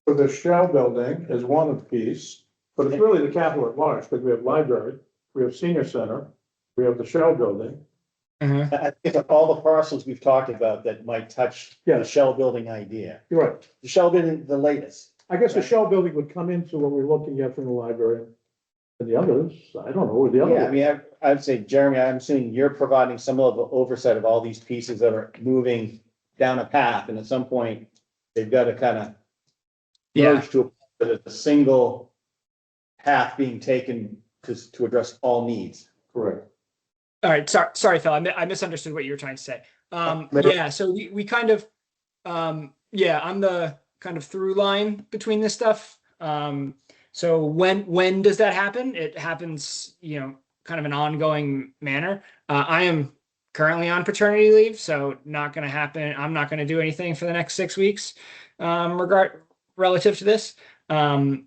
For the shell building is one piece, but it's really the capital at large, because we have library, we have senior center, we have the shell building. I think of all the parcels we've talked about that might touch the shell building idea. You're right. The shell building, the latest. I guess the shell building would come into what we're looking at from the library. And the others, I don't know, the Yeah, I other. mean, I'd say, Jeremy, I'm assuming you're providing some of the oversight of all these pieces that are moving down a path, and at some point, they've got to kind of merge to a single path being taken to address all needs. Correct. All right, sorry, Phil, I misunderstood what you were trying to say. Yeah, so we kind of, I'm the kind of through line between this stuff. So when does that happen? It happens, kind of an ongoing manner. I am currently on paternity leave, so not going to happen. I'm not going to do anything for the next 6 weeks, relative to this. But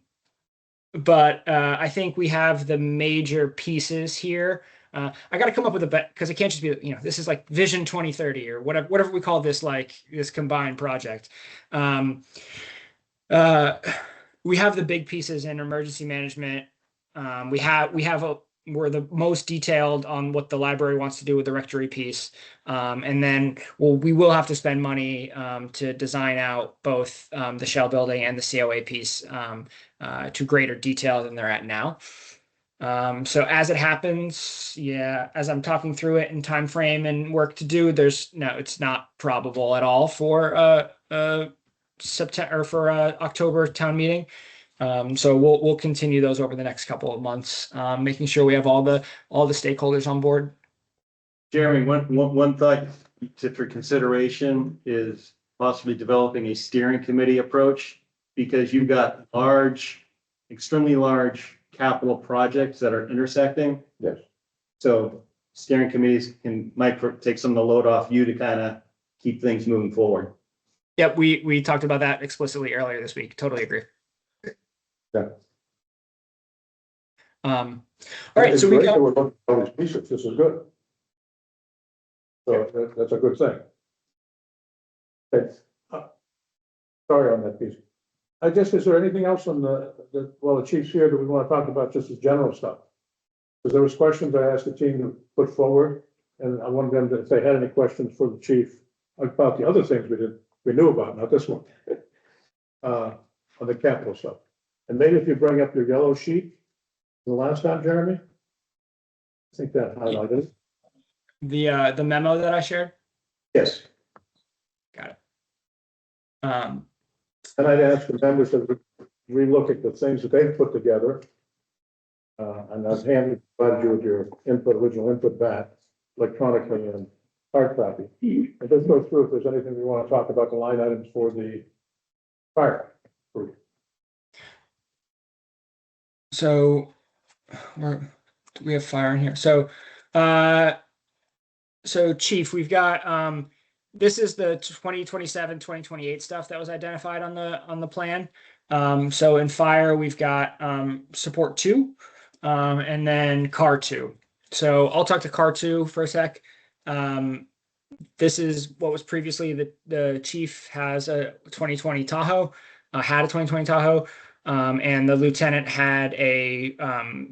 I think we have the major pieces here. I got to come up with because it can't just be, this is like Vision 2030 or whatever we call this, like this combined project. We have the big pieces in emergency management. We're the most detailed on what the library wants to do with the rectory piece. And then we will have to spend money to design out both the shell building and the COA piece to greater detail than they're at now. So as it happens, as I'm talking through it in time frame and work to do, it's not probable at all for September, for October town meeting. So we'll continue those over the next couple of months, making sure we have all the stakeholders on board. Jeremy, one thought for consideration is possibly developing a steering committee approach, because you've got extremely large capital projects that are intersecting. Yes. So steering committees might take some of the load off you to kind of keep things moving forward. Yep, we talked about that explicitly earlier this week. Totally agree. Yeah. All right, so we got. We're looking at all these pieces. This is good. So that's a good thing. Okay. Sorry on that piece. I guess, is there anything else on the chief's here that we want to talk about, just as general stuff? Because there was questions I asked the team to put forward, and I wanted them to, if they had any questions for the chief about the other things we knew about, not this one. On the capital stuff. And maybe if you bring up your yellow sheet, the last time, Jeremy? I think that highlighted it. The memo that I shared. Yes. Got it. And I'd ask the members to relook at the things that they've put together. And I've provided you with your original input back electronically and hard copy. And let's go through if there's anything we want to talk about the line items for the fire. So we have fire in here. So chief, we've got this is the 2027, 2028 stuff that was identified on the plan. So in fire, we've got support 2 and then car 2. So I'll talk to car 2 for a sec. This is what was previously the chief has a 2020 Tahoe, had a 2020 Tahoe. And the lieutenant had a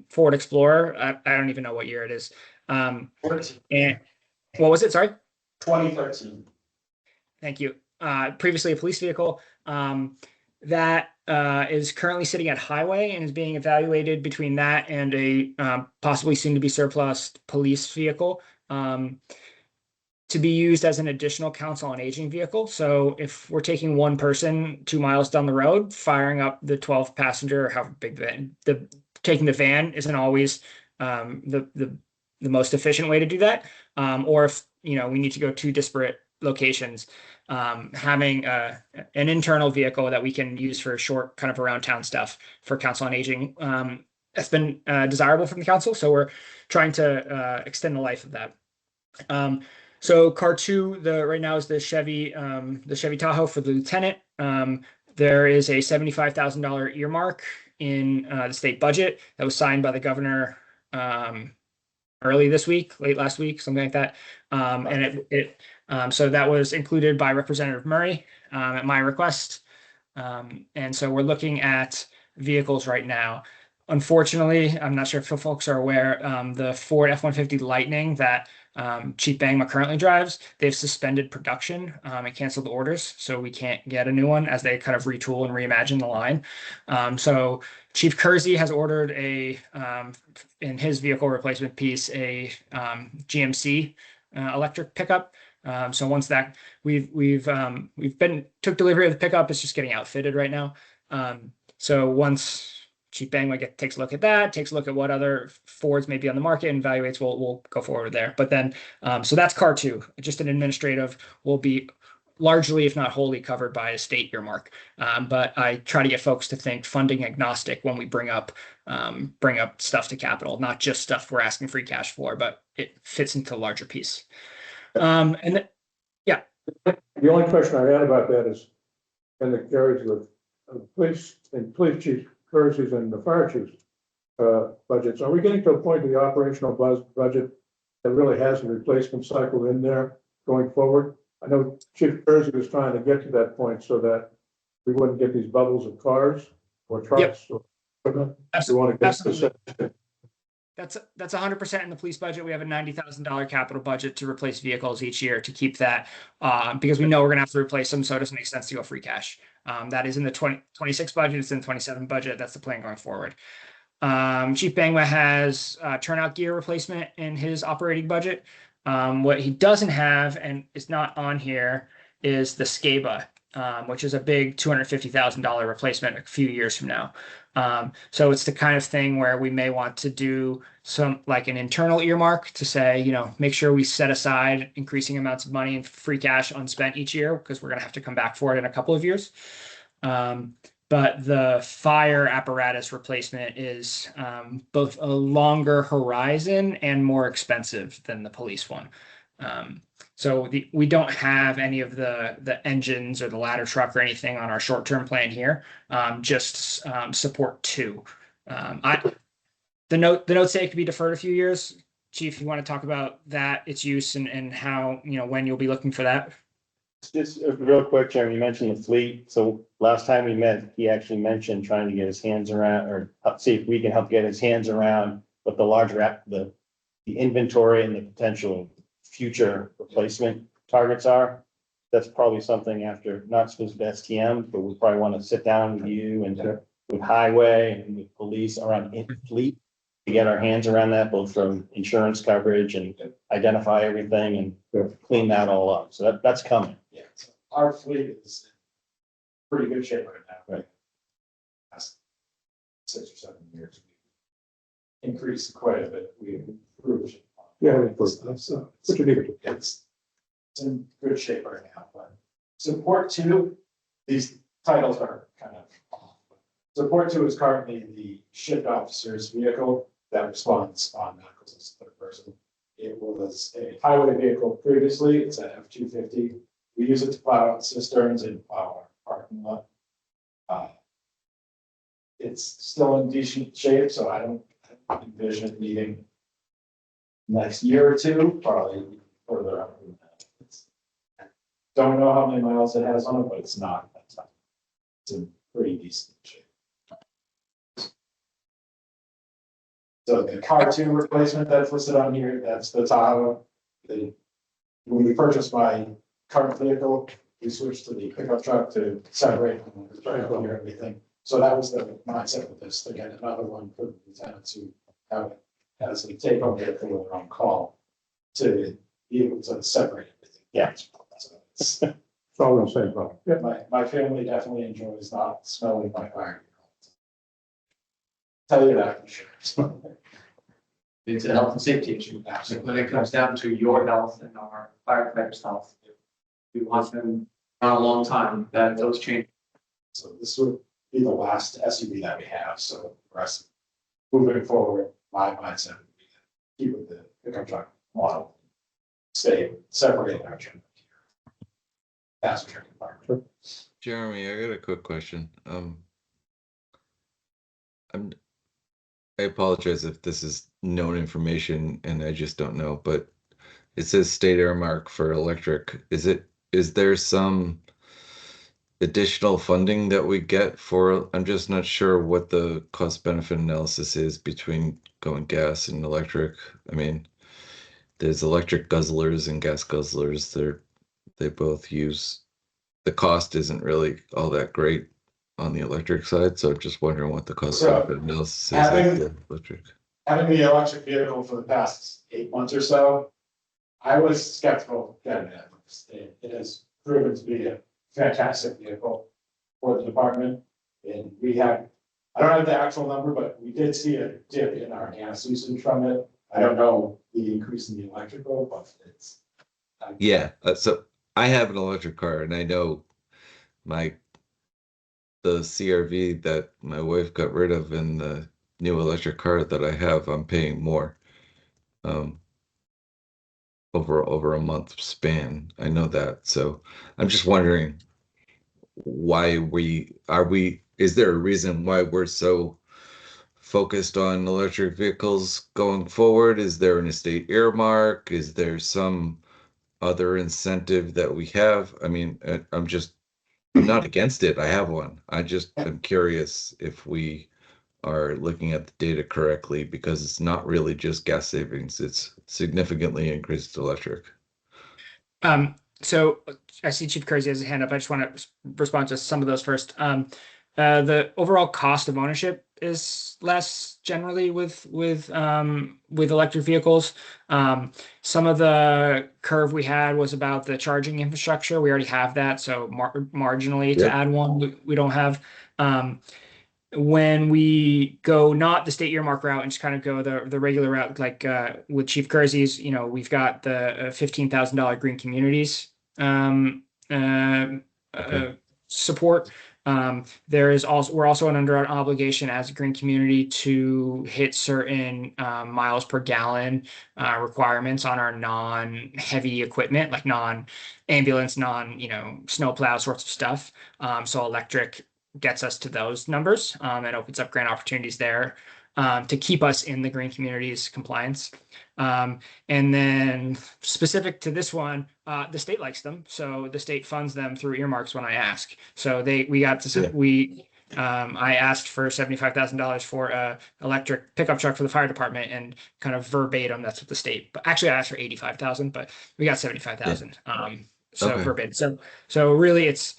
Ford Explorer. I don't even know what year it is. And what was it? Sorry? 2013. Thank you. Previously a police vehicle. That is currently sitting at highway and is being evaluated between that and a possibly soon to be surplus police vehicle. To be used as an additional council on aging vehicle. So if we're taking one person 2 miles down the road, firing up the 12 passenger, however big taking the van isn't always the most efficient way to do that. Or if we need to go 2 disparate locations, having an internal vehicle that we can use for short kind of around town stuff for council on aging has been desirable from the council. So we're trying to extend the life of that. So car 2, right now is the Chevy Tahoe for the lieutenant. There is a $75,000 earmark in the state budget that was signed by the governor early this week, late last week, something like that. And so that was included by Representative Murray at my request. And so we're looking at vehicles right now. Unfortunately, I'm not sure if folks are aware, the Ford F-150 Lightning that Chief Bangma currently drives, they've suspended production and canceled the orders, so we can't get a new one as they kind of retool and reimagine the line. So Chief Kersey has ordered in his vehicle replacement piece, a GMC electric pickup. So once that we've took delivery of the pickup, it's just getting outfitted right now. So once Chief Bangma takes a look at that, takes a look at what other Fords may be on the market and evaluates, we'll go forward there. But then, so that's car 2, just an administrative, will be largely, if not wholly, covered by a state earmark. But I try to get folks to think funding agnostic when we bring up stuff to capital, not just stuff we're asking free cash for, but it fits into a larger piece. And then, yeah. The only question I had about that is, and it carries with police chief Kersey's and the fire chief's budgets. Are we getting to a point of the operational budget that really has a replacement cycle in there going forward? I know Chief Kersey was trying to get to that point so that we wouldn't get these bubbles of cars or trucks. Yep. Or Absolutely. That's 100% in the police budget. We have a $90,000 capital budget to replace vehicles each year to keep that because we know we're going to have to replace them. So it doesn't make sense to go free cash. That is in the 2026 budget. It's in the 27 budget. That's the plan going forward. Chief Bangma has turnout gear replacement in his operating budget. What he doesn't have, and it's not on here, is the SCABA. which is a big $250,000 replacement a few years from now. So it's the kind of thing where we may want to do some like an internal earmark to say, make sure we set aside increasing amounts of money and free cash unspent each year because we're going to have to come back for it in a couple of years. But the fire apparatus replacement is both a longer horizon and more expensive than the police one. So we don't have any of the engines or the ladder truck or anything on our short-term plan here. Just support 2. The notes say it could be deferred a few years. Chief, you want to talk about that, its use, and how, when you'll be looking for that? Just real quick, Jeremy, you mentioned the fleet. So last time we met, he actually mentioned trying to get his hands around or see if we can help get his hands around what the larger the inventory and the potential future replacement targets are. That's probably something after, not supposed to STM, but we probably want to sit down with you and with highway and with police around fleet to get our hands around that, both from insurance coverage and identify everything and clean that all up. So that's coming. Yeah, so our fleet is in pretty good shape right now. Right. Last 6 or 7 years, we increased quite a bit. We improved. Yeah, of course, that's what you need to do. It's in good shape right now, but support 2, these titles are kind of off. Support 2 is currently the shift officer's vehicle that responds on medical as a third person. It was a highway vehicle previously. It's an F-250. We use it to plow out cisterns and plow our parking lot. It's still in decent shape, so I don't envision it needing next year or 2, probably further up than that. Don't know how many miles it has on it, but it's not that tough. It's in pretty decent shape. So the car 2 replacement that's listed on here, that's the Tahoe. When we purchased my current vehicle, we switched to the pickup truck to separate and everything. So that was the mindset with this, to get another one for the lieutenants who have it as a take-home vehicle with their own call to be able to separate everything. Yeah. So It's all the same problem. Yeah. my family definitely enjoys not smelling my fire. Tell you that for sure. It's a health and safety issue. So when it comes down to your health and our firefighters' health, we want them on a long time, that those change. So this would be the last SUV that we have, so for us, moving forward, my mindset would be to keep with the pickup truck model. Stay separating our gym. Passenger compartment. Jeremy, I got a quick question. I apologize if this is known information and I just don't know, but it says state earmark for electric. Is there some additional funding that we get for? I'm just not sure what the cost benefit analysis is between going gas and electric. I mean, there's electric guzzlers and gas guzzlers. They both use, the cost isn't really all that great on the electric side, so I'm just wondering what the cost benefit analysis is of the electric. Having the electric vehicle for the past 8 months or so, I was skeptical getting it. It has proven to be a fantastic vehicle for the department. And I don't have the actual number, but we did see a dip in our gas usage from it. I don't know the increase in the electrical, but it's. Yeah, so I have an electric car and I know the CRV that my wife got rid of and the new electric car that I have, I'm paying more over a month span. I know that. So I'm just wondering why is there a reason why we're so focused on electric vehicles going forward? Is there an estate earmark? Is there some other incentive that we have? I mean, I'm not against it. I have one. I'm curious if we are looking at the data correctly, because it's not really just gas savings. It's significantly increased electric. So I see Chief Kersey has a hand up. I just want to respond to some of those first. the overall cost of ownership is less generally with electric vehicles. Some of the curve we had was about the charging infrastructure. We already have that, so marginally to Yep. add one, we don't have. When we go not the state earmark route and just kind of go the regular route, like with Chief Kersey's, we've got the $15,000 green communities support. There is also we're also under an obligation as a green community to hit certain miles per gallon requirements on our non-heavy equipment, like non-ambulance, snowplow sorts of stuff. So electric gets us to those numbers and opens up grant opportunities there to keep us in the green communities compliance. And then specific to this one, the state likes them, so the state funds them through earmarks when I ask. So I asked for $75,000 for a electric pickup truck for the fire department, and kind of verbatim, that's what the state. But actually, I asked for 85,000, but we got 75,000. So Okay. verbatim. So really, it's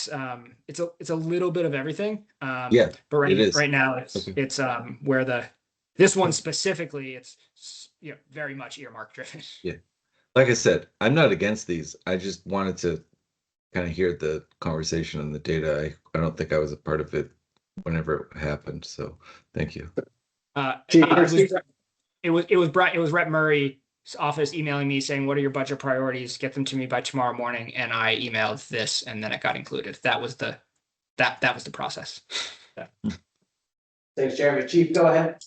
a little bit of everything. Yeah, But it is. right now Okay. it's where this one specifically, it's very much earmark driven. Like I said, I'm not against these. I just wanted to kind of hear the conversation and the data. I don't think I was a part of it whenever it happened. So thank you. It was Rep Murray's office emailing me saying, "What are your budget priorities? Get them to me by tomorrow morning." And I emailed this, and then it got included. That was the process. Thanks, Jeremy. Chief, go ahead.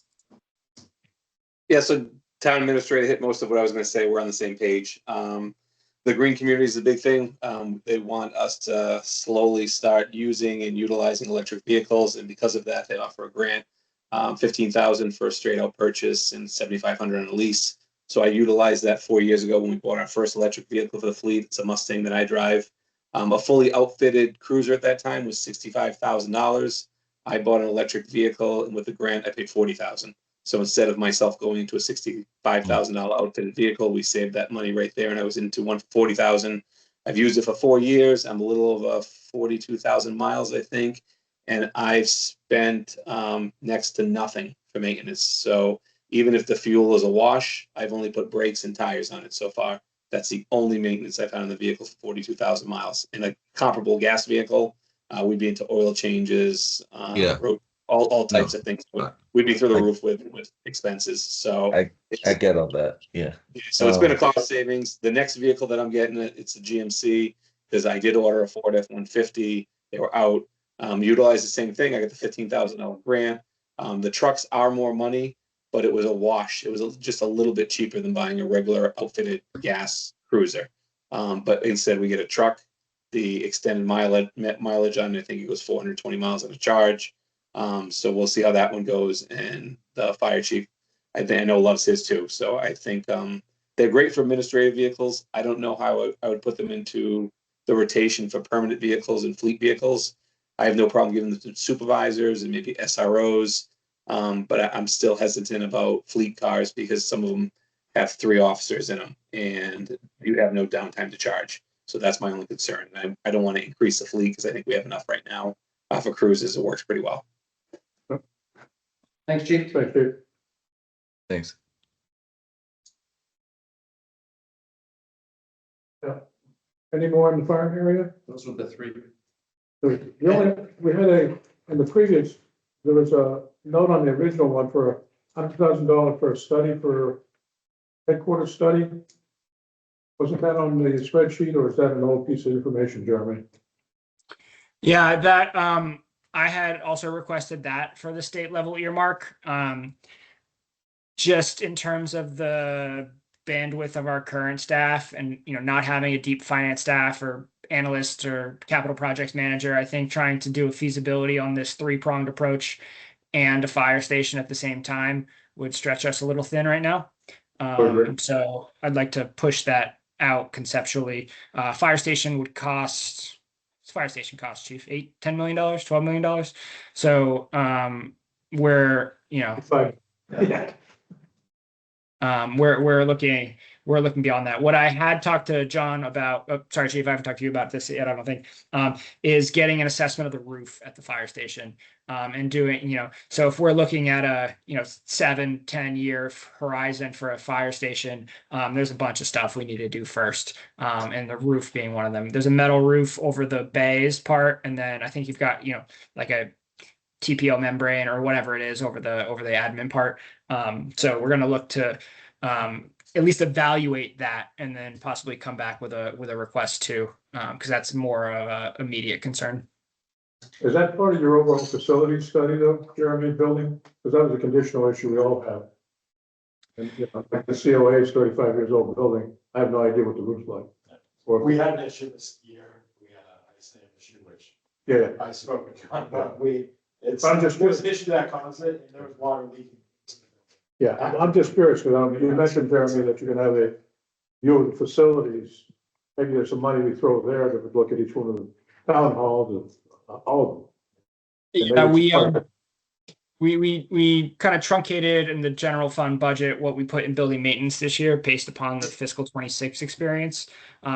Yeah, so town administrator hit most of what I was gonna say. We're on the same page. The green community is a big thing. They want us to slowly start using and utilizing electric vehicles, and because of that, they offer a grant, $15,000 for a straight out purchase and $7,500 on a lease. So I utilized that 4 years ago when we bought our first electric vehicle for the fleet. It's a Mustang that I drive. A fully outfitted cruiser at that time was $65,000. I bought an electric vehicle, and with the grant, I paid $40,000. So instead of myself going into a $65,000 outfitted vehicle, we saved that money right there, and I was into $140,000. I've used it for 4 years. I'm a little over 42,000 miles, I think, and I've spent next to nothing for maintenance. So even if the fuel is a wash, I've only put brakes and tires on it so far. That's the only maintenance I've had on the vehicle for 42,000 miles. In a comparable gas vehicle, we'd be into oil changes, all types of things. We'd be through the roof with expenses. So I get all that. Yeah. So it's been a cost savings. The next vehicle that I'm getting, it's a GMC, because I did order a Ford F-150. They were out. Utilize the same thing. I got the $15,000 grant. The trucks are more money, but it was a wash. It was just a little bit cheaper than buying a regular outfitted gas cruiser. But instead, we get a truck. The extended mileage on it, I think it was 420 miles on a charge. So we'll see how that one goes. And the fire chief, I know loves his too. So I think they're great for administrative vehicles. I don't know how I would put them into the rotation for permanent vehicles and fleet vehicles. I have no problem giving them to supervisors and maybe SROs. But I'm still hesitant about fleet cars because some of them have 3 officers in them and you have no downtime to charge. So that's my only concern. I don't want to increase the fleet because I think we have enough right now. For cruises, it works pretty well. Thanks, Chief. Thank you. Thanks. Any more in the fire area? Those were the 3. We had in the previous, there was a note on the original one for $100,000 for a study for headquarters study. Wasn't that on the spreadsheet, or is that an old piece of information, Jeremy? Yeah, that I had also requested that for the state level earmark. Just in terms of the bandwidth of our current staff and not having a deep finance staff or analyst or capital projects manager, I think trying to do a feasibility on this 3-pronged approach and a fire station at the same time would stretch us a little thin right now. So I'd like to push that out conceptually. Fire station cost, chief, $10 million, $12 million. So we're, Yeah. we're looking beyond that. What I had talked to John about, oh, sorry, Chief, I haven't talked to you about this yet, I don't think, is getting an assessment of the roof at the fire station. And doing, so if we're looking at a, 7-10 year horizon for a fire station, there's a bunch of stuff we need to do first. And the roof being one of them. There's a metal roof over the bays part, and then I think you've got, like a TPO membrane or whatever it is over the admin part. So we're going to look to at least evaluate that, and then possibly come back with a request too, because that's more of a immediate concern. Is that part of your overall facility study though, Jeremy, building? Because that was a conditional issue we all have. And, like the COA is 35 years old building. I have no idea what the roof's like. Or, We had an issue this year, we had a ice dam issue, which yeah, I spoke with John about, I'm just- there was an issue that caused it, and there was water leaking. yeah, I'm just curious, because you mentioned, Jeremy, that you're gonna have a view of the facilities. Maybe there's some money we throw there that would look at each one of the town halls and all of them. And Yeah, maybe we kind of truncated in the general fund budget what we put in building maintenance this year based upon the fiscal 26 experience.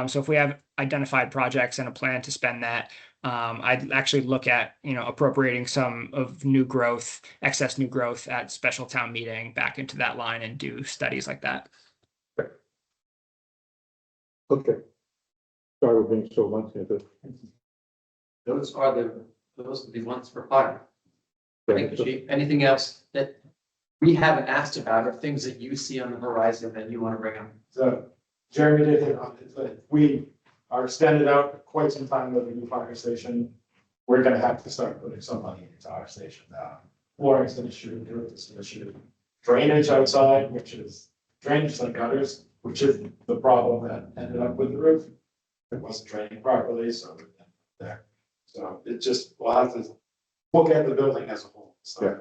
So if we have identified projects and a plan to spend that, I'd actually look at, appropriating some of new growth, excess new growth at special town meeting back into that line and do studies like that. Okay. Sorry we're being so lengthy, but. Those are the ones for fire. Thank you, Chief. Anything else that we haven't asked about, or things that you see on the horizon that you want to bring up? So Jeremy did hit on it, but we are extended out quite some time with the new fire station. We're gonna have to start putting some money into our station now. Flooring's an issue, the roof is an issue. Drainage outside, which is drainage like gutters, which is the problem that ended up with the roof. It wasn't draining properly, so we're there. So it just, we'll have to look at the building as a whole. So,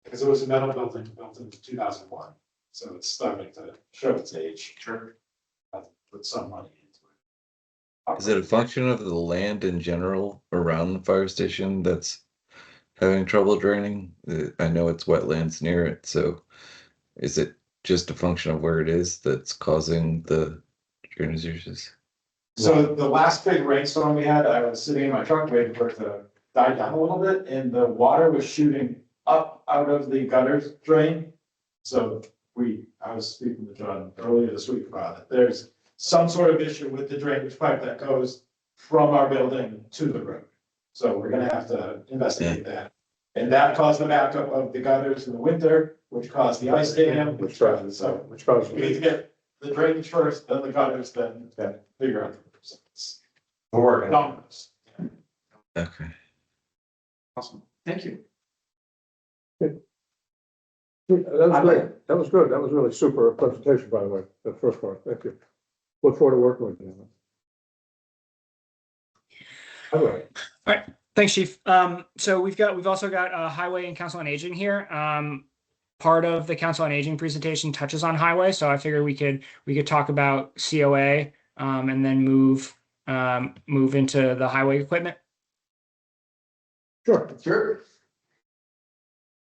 because it was a metal building built in 2001, so it's starting to show its age. Sure. Put some money into it. Is it a function of the land in general around the fire station that's having trouble draining? I know it's wetlands near it, so is it just a function of where it is that's causing the drainage issues? So the last big rainstorm we had, I was sitting in my truck waiting for it to die down a little bit, and the water was shooting up out of the gutters drain. So I was speaking to John earlier this week about it. There's some sort of issue with the drainage pipe that goes from our building to the road. So we're gonna have to investigate that. And that caused the backup of the gutters in the winter, which caused the ice dam, Which causes, we need to get the drainage first, then the gutters, then figure out. We're working on Dominoes. Okay. Awesome. Thank you. that was great. That was good. That was really super presentation, by the way, the first part. Thank you. Look forward to working with you. All right. All right. Thanks, Chief. So we've also got Highway and Council on Aging here. Part of the Council on Aging presentation touches on highway, so I figured we could talk about COA and then move into the highway equipment. Sure.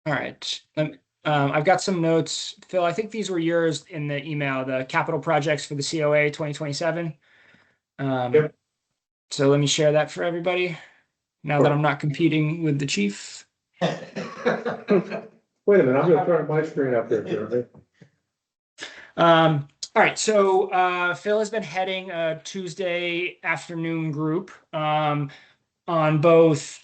All right. I've got some notes. Phil, I think these were yours in the email, the capital projects for the COA 2027. Yep. So let me share that for everybody now that I'm not competing with the chief. Wait a minute, I'm gonna turn my screen up there, Jeremy. All right, so Phil has been heading a Tuesday afternoon group on both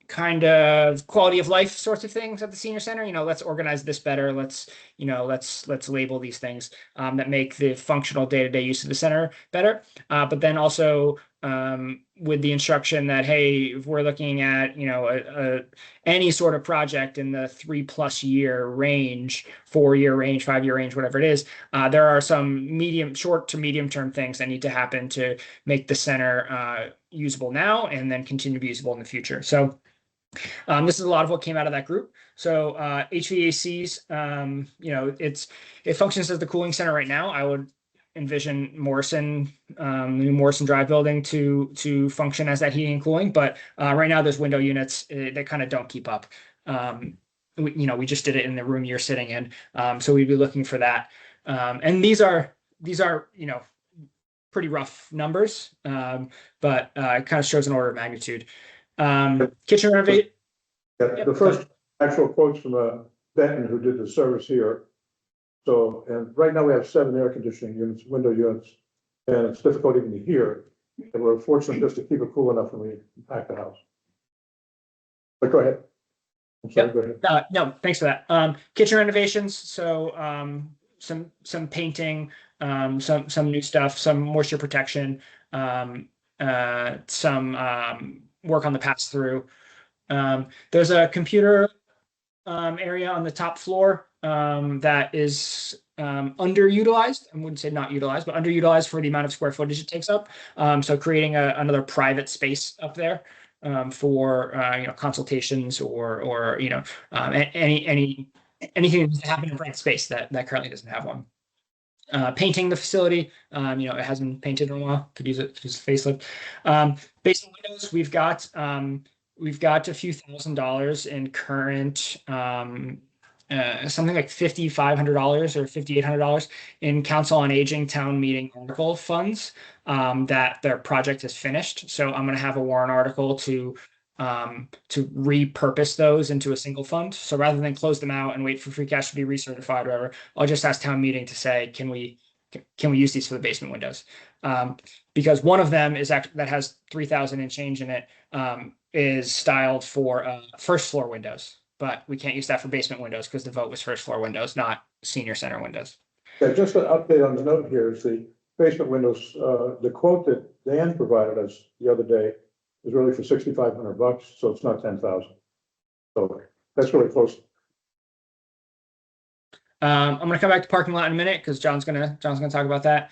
kind of quality of life sorts of things at the senior center. Let's organize this better. Let's label these things that make the functional day-to-day use of the center better. But then also with the instruction that, hey, if we're looking at, any sort of project in the 3+ year range, 4-year range, 5-year range, whatever it is, there are some short to medium term things that need to happen to make the center usable now and then continue to be usable in the future. So this is a lot of what came out of that group. So HVACs, it functions as the cooling center right now. I would envision Morrison, the new Morrison Drive building to function as that heating and cooling. But right now there's window units that kind of don't keep up. we just did it in the room you're sitting in. So we'd be looking for that. And these are, pretty rough numbers, but it kind of shows an order of magnitude. Kitchen renovate. Yeah, the first actual quotes from Benton, who did the service here. So, and right now we have 7 air conditioning units, window units, and it's difficult even to hear. And we're fortunate just to keep it cool enough when we pack the house. But go ahead. I'm sorry, go ahead. No, thanks for that. Kitchen renovations. So some painting, some new stuff, some moisture protection, some work on the pass through. There's a computer area on the top floor that is underutilized. I wouldn't say not utilized, but underutilized for the amount of square footage it takes up. So creating another private space up there for consultations or anything that needs to happen in private space that currently doesn't have one. Painting the facility, it hasn't been painted in a while. Could use it, use a facelift. Basement windows, we've got a few $1,000s in current, something like $5,500 or $5,800 in Council on Aging town meeting article funds that their project is finished. So I'm going to have a warrant article to repurpose those into a single fund. So rather than close them out and wait for free cash to be recertified, or whatever, I'll just ask town meeting to say, can we use these for the basement windows? Because one of them is actually that has 3,000 and change in it, is styled for first floor windows, but we can't use that for basement windows because the vote was first floor windows, not senior center windows. Yeah, just an update on the note here is the basement windows, the quote that Dan provided us the other day is really for $6,500, so it's not 10,000. So that's really close. I'm going to come back to parking lot in a minute because John's gonna talk about that.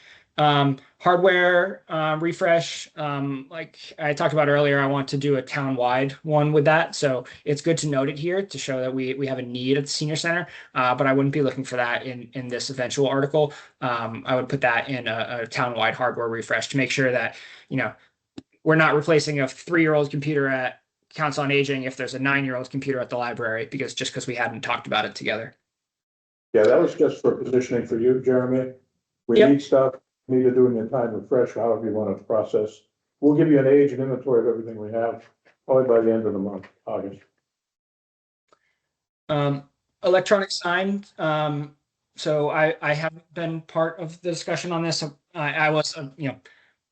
Hardware refresh, like I talked about earlier, I want to do a town-wide one with that. So it's good to note it here to show that we have a need at the senior center, but I wouldn't be looking for that in this eventual article. I would put that in a town-wide hardware refresh to make sure that, we're not replacing a 3-year-old computer at Council on Aging if there's a 9-year-old computer at the library, because we hadn't talked about it together. Yeah, that was just for positioning for you, Jeremy. We Yep. need stuff, need to do in your time refresh, however you want to process. We'll give you an age and inventory of everything we have, probably by the end of the month, August. Electronic sign. So I haven't been part of the discussion on this. I was,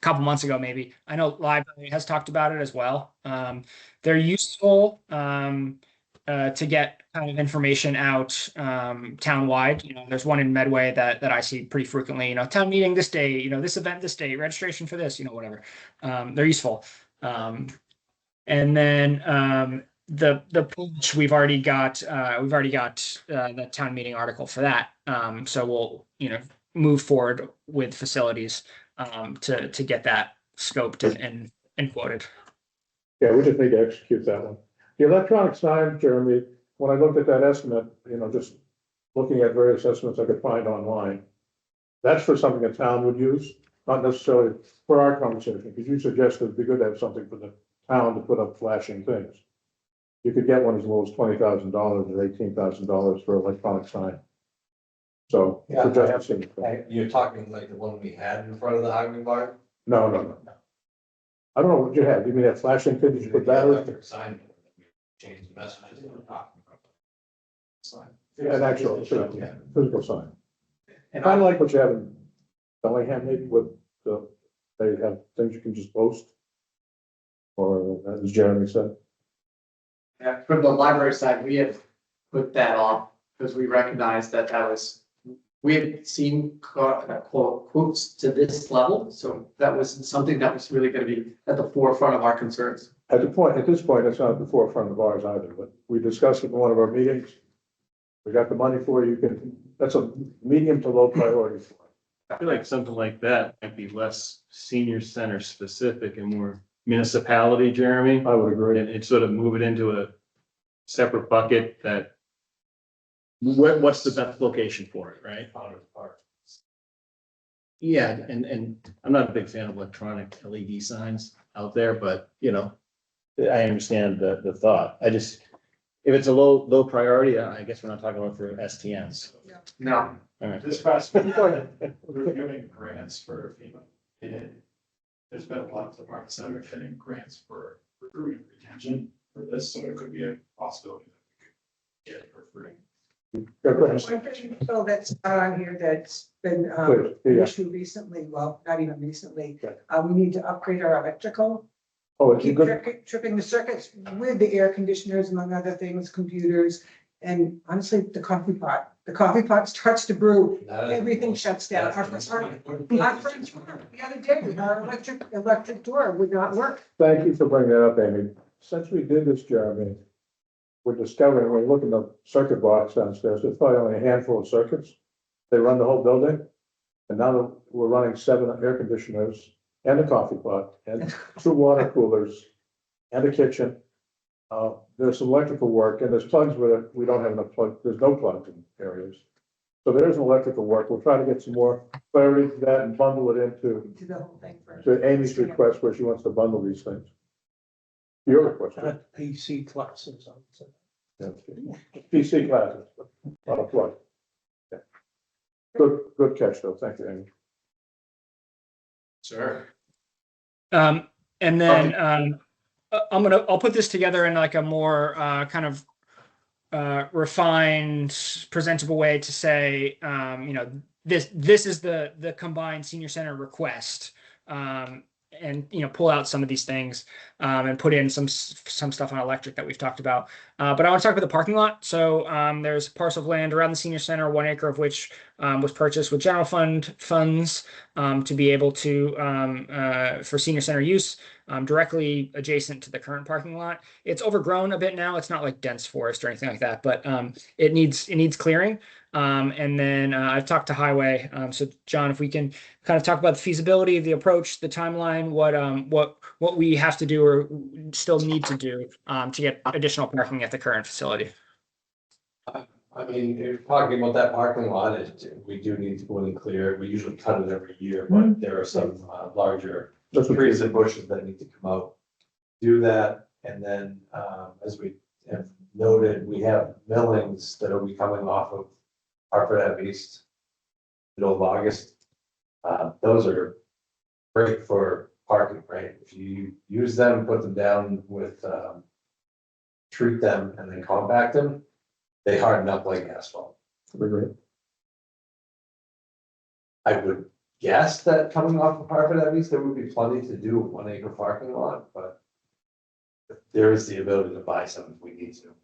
couple months ago, maybe. I know library has talked about it as well. They're useful to get kind of information out town-wide. There's one in Medway that I see pretty frequently, town meeting this day, this event this day, registration for this, whatever. They're useful. And then the pledge, we've already got the town meeting article for that. So we'll, move forward with facilities to get that scoped and quoted. Yeah, we just need to execute that one. The electronic sign, Jeremy, when I looked at that estimate, just looking at various estimates I could find online, that's for something a town would use, not necessarily for our conversation, because you suggested it'd be good to have something for the town to put up flashing things. You could get one as low as $20,000 or $18,000 for electronic sign. So, Yeah, suggesting. You're talking like the one we had in front of the highway barn? No. I don't know what you had. You mean that flashing thing that you put batteries? Electric sign. Change the messages. An actual, physical sign. And I like what you have in Bellingham, maybe with they have things you can just post. Or as Jeremy said. Yeah, from the library side, we have put that off because we recognized that we had seen quotes to this level. So that was something that was really going to be at the forefront of our concerns. At this point, it's not at the forefront of ours either, but we discussed it in one of our meetings. We got the money for you. That's a medium to low priority. I feel like something like that might be less senior center specific and more municipality, Jeremy. I would agree. And sort of move it into a separate bucket that what's the best location for it, right? Yeah, and I'm not a big fan of electronic LED signs out there, but I understand the thought. If it's a low priority, I guess we're not talking about for STMs. No. All right. This past week, we're giving grants for FEMA. And there's been a lot of departments that are getting grants for recruiting retention for this, so it could be a possibility that we could get it for free. Go ahead. One thing, so that's not on here that's been Please, an yeah. issue recently, well, not even recently. Okay. We need to upgrade our electrical, Oh, it's a keep good, tripping the circuits with the air conditioners, among other things, computers. And honestly, the coffee pot starts to brew, everything shuts down. Our front door, the other day, our electric door would not work. thank you for bringing that up, Amy. Since we did this, Jeremy, we're discovering, we're looking at the circuit box downstairs, there's probably only a handful of circuits. They run the whole building. And now that we're running 7 air conditioners and a coffee pot and 2 water coolers and a kitchen. There's some electrical work and there's plugs where we don't have enough plugs. There's no plugs in areas. So there's electrical work. We'll try to get some more clarity to that and bundle it into To the whole thing first. to Amy's request where she wants to bundle these things. Your request. I had PC classes on. So. Yeah. PC classes, not a plug. Yeah. Good catch though. Thank you, Amy. Sure. And then I'll put this together in like a more kind of refined, presentable way to say, this is the combined senior center request. And pull out some of these things and put in some stuff on electric that we've talked about. But I want to talk about the parking lot. So there's a parcel of land around the senior center, 1 acre of which was purchased with general fund funds to be able to for senior center use directly adjacent to the current parking lot. It's overgrown a bit now. It's not like dense forest or anything like that, but it needs clearing. And then I've talked to Highway. So John, if we can kind of talk about the feasibility, the approach, the timeline, what we have to do or still need to do to get additional parking at the current facility. I mean, if you're talking about that parking lot, we do need to go in and clear it. We usually cut it every year, but there are some larger trees and bushes that need to come out. Do that, and then as we have noted, we have millings that will be coming off of Hartford Ave East, middle of August. Those are great for parking, right? If you use them, put them down with, treat them and then compact them, they harden up like asphalt. I would guess that coming off of Hartford Ave East, there would be plenty to do 1 acre parking lot, but there is the ability to buy some if we need to.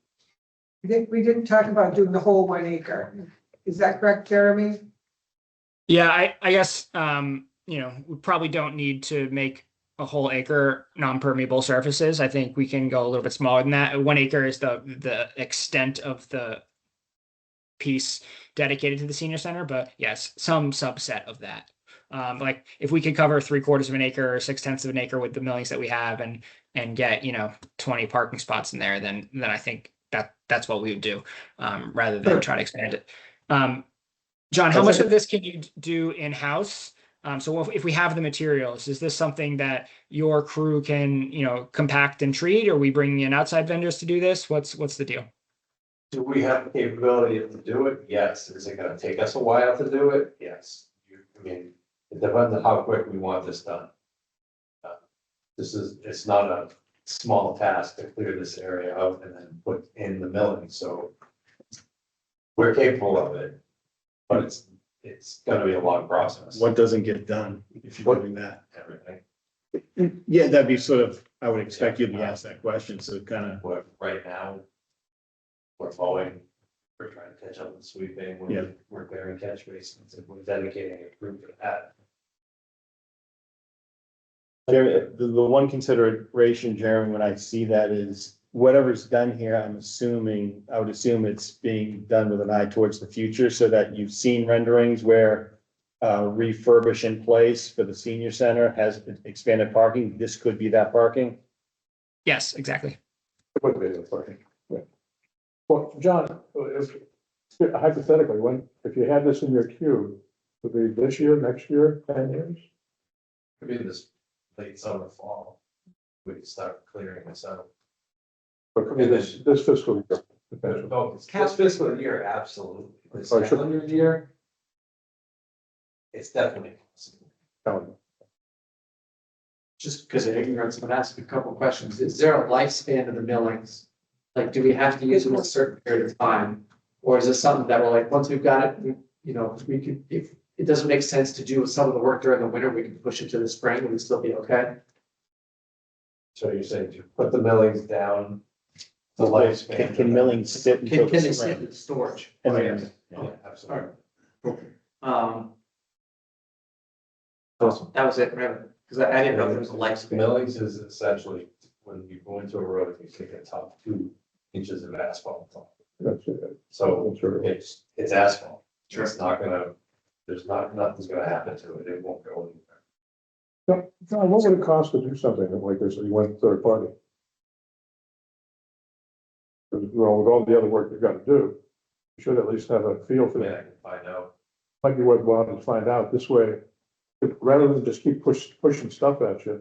We didn't talk about doing the whole 1 acre. Is that correct, Jeremy? Yeah, I guess we probably don't need to make a whole acre non-permeable surfaces. I think we can go a little bit smaller than that. 1 acre is the extent of the piece dedicated to the senior center, but yes, some subset of that. Like if we could cover 3/4 of an acre or 6/10 of an acre with the millings that we have and get 20 parking spots in there, then I think that's what we would do rather than try to expand it. John, how much of this can you do in-house? So if we have the materials, is this something that your crew can, compact and treat, or are we bringing in outside vendors to do this? What's the deal? Do we have the capability to do it? Yes. Is it gonna take us a while to do it? Yes. I mean, it depends on how quick we want this done. It's not a small task to clear this area out and then put in the milling, so we're capable of it, but it's gonna be a long process. What doesn't get done if you're doing that? Everything. Yeah, that'd be sort of, I would expect you to be asked that question, so kind of. But right now, we're mowing, we're trying to catch up with sweeping, we're clearing catch basins, and we're dedicating a group for that. Jeremy, the one consideration, Jeremy, when I see that is whatever's done here, I would assume it's being done with an eye towards the future, so that you've seen renderings where refurbish in place for the senior center has expanded parking. This could be that parking. Yes, exactly. Well, John, hypothetically, if you had this in your queue, would it be this year, next year, 10 years? Could be this late summer, fall, we could start clearing this out. Or could be this fiscal year? potential. No, this fiscal year, absolutely. This Oh, sure. calendar year, it's definitely possible. Just because of ignorance, I'm gonna ask a couple of questions. Is there a lifespan of the millings? Like, do we have to use them a certain period of time? Or is this something that we're like, once we've got it, we could, if it doesn't make sense to do some of the work during the winter, we can push it to the spring, would it still be okay? So you're saying to put the millings down, the lifespan. Can milling sit until Can the they sit spring? in storage? And Oh, then- yes. Yeah, All absolutely. right. Awesome, that was it, right? Because I didn't know there was a lifespan. Millings is essentially when you go into a road, you take the top 2 inches of asphalt off. That's it. So That's right. it's asphalt. Sure. It's not gonna, nothing's gonna happen to it. It won't go anywhere. John, what would it cost to do something like this if you went third party? Because, well, with all the other work you've got to do, you should at least have a feel I for mean, that. I can find out. Might be worthwhile to find out this way, rather than just keep pushing stuff at you.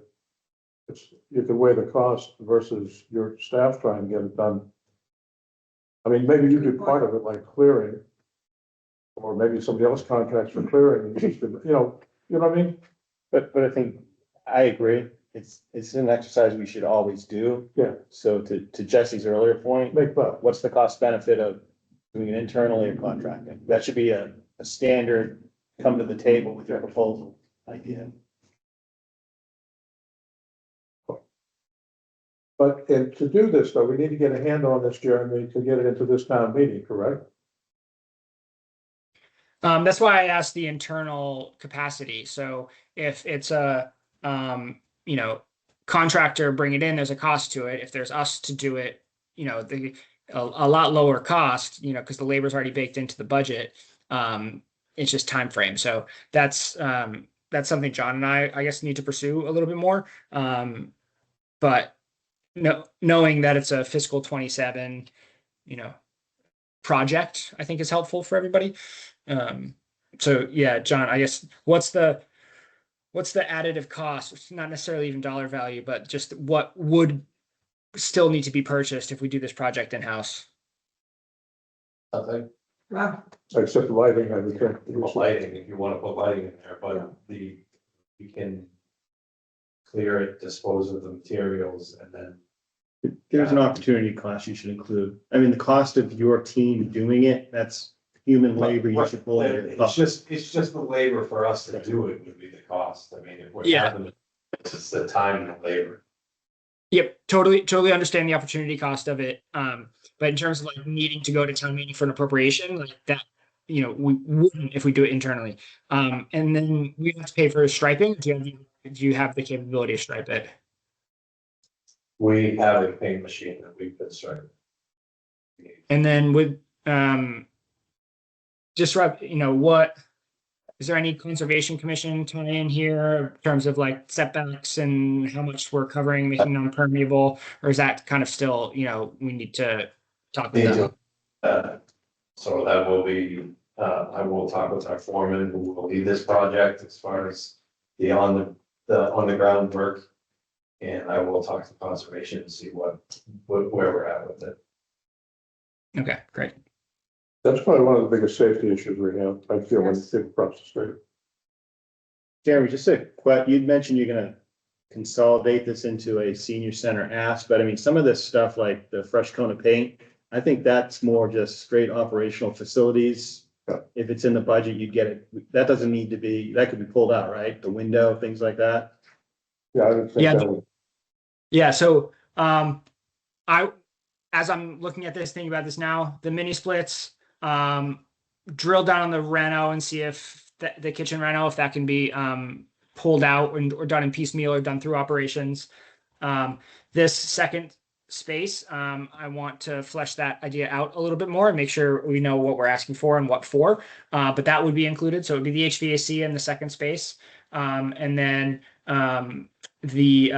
You can weigh the cost versus your staff trying to get it done. I mean, maybe you do part of it like clearing. Or maybe somebody else contracts for clearing, and just, you know what I mean? But I think, I agree, it's an exercise we should always do. Yeah. So to Jesse's earlier point, Make bucks. what's the cost benefit of doing it internally or contracting? That should be a standard, come to the table with your proposal idea. But to do this, though, we need to get a handle on this, Jeremy, to get it into this town meeting, correct? That's why I asked the internal capacity. So if it's a, contractor bring it in, there's a cost to it. If there's us to do it, a lot lower cost, because the labor's already baked into the budget. It's just time frame. So that's something John and I guess need to pursue a little bit more. But knowing that it's a fiscal 27, project, I think is helpful for everybody. So yeah, John, I guess what's the additive cost? It's not necessarily even dollar value, but just what would still need to be purchased if we do this project in-house? Nothing. Wow, Except lighting, I would think. Put lighting, if you wanna put lighting in there, but you can clear it, dispose of the materials, and then There's an opportunity cost you should include. I mean, the cost of your team doing it, that's human labor you should pull. it's just the labor for us to do it would be the cost. I mean, if we're Yeah. having, it's just the time and the labor. Yep, totally understand the opportunity cost of it. But in terms of like needing to go to town meeting for an appropriation like that, we wouldn't if we do it internally. And then we have to pay for striping. Do you have the capability to stripe it? We have a paint machine that we've been starting. And then with what is there any conservation commission tie in here in terms of like setbacks and how much we're covering, making them permeable, or is that kind of still, we need to talk with them? So that will be, I will talk with our foreman who will lead this project as far as the on the ground work. And I will talk to conservation and see where we're at with it. Okay, great. That's probably one of the biggest safety issues we have, I feel, when Yes. people cross the street. Jeremy, just you'd mentioned you're gonna consolidate this into a senior center ask, but I mean, some of this stuff like the fresh coat of paint, I think that's more just straight operational facilities. Yeah. If it's in the budget, you'd get it. That doesn't need to be, that could be pulled out, right? The window, things like that. Yeah, I would think Yeah, that would. Yeah, so as I'm looking at this, thinking about this now, the mini splits, drill down on the reno and see if the kitchen reno, if that can be pulled out or done in piecemeal or done through operations. This second space, I want to flesh that idea out a little bit more and make sure we know what we're asking for and what for. But that would be included. So it would be the HVAC in the second space. And then the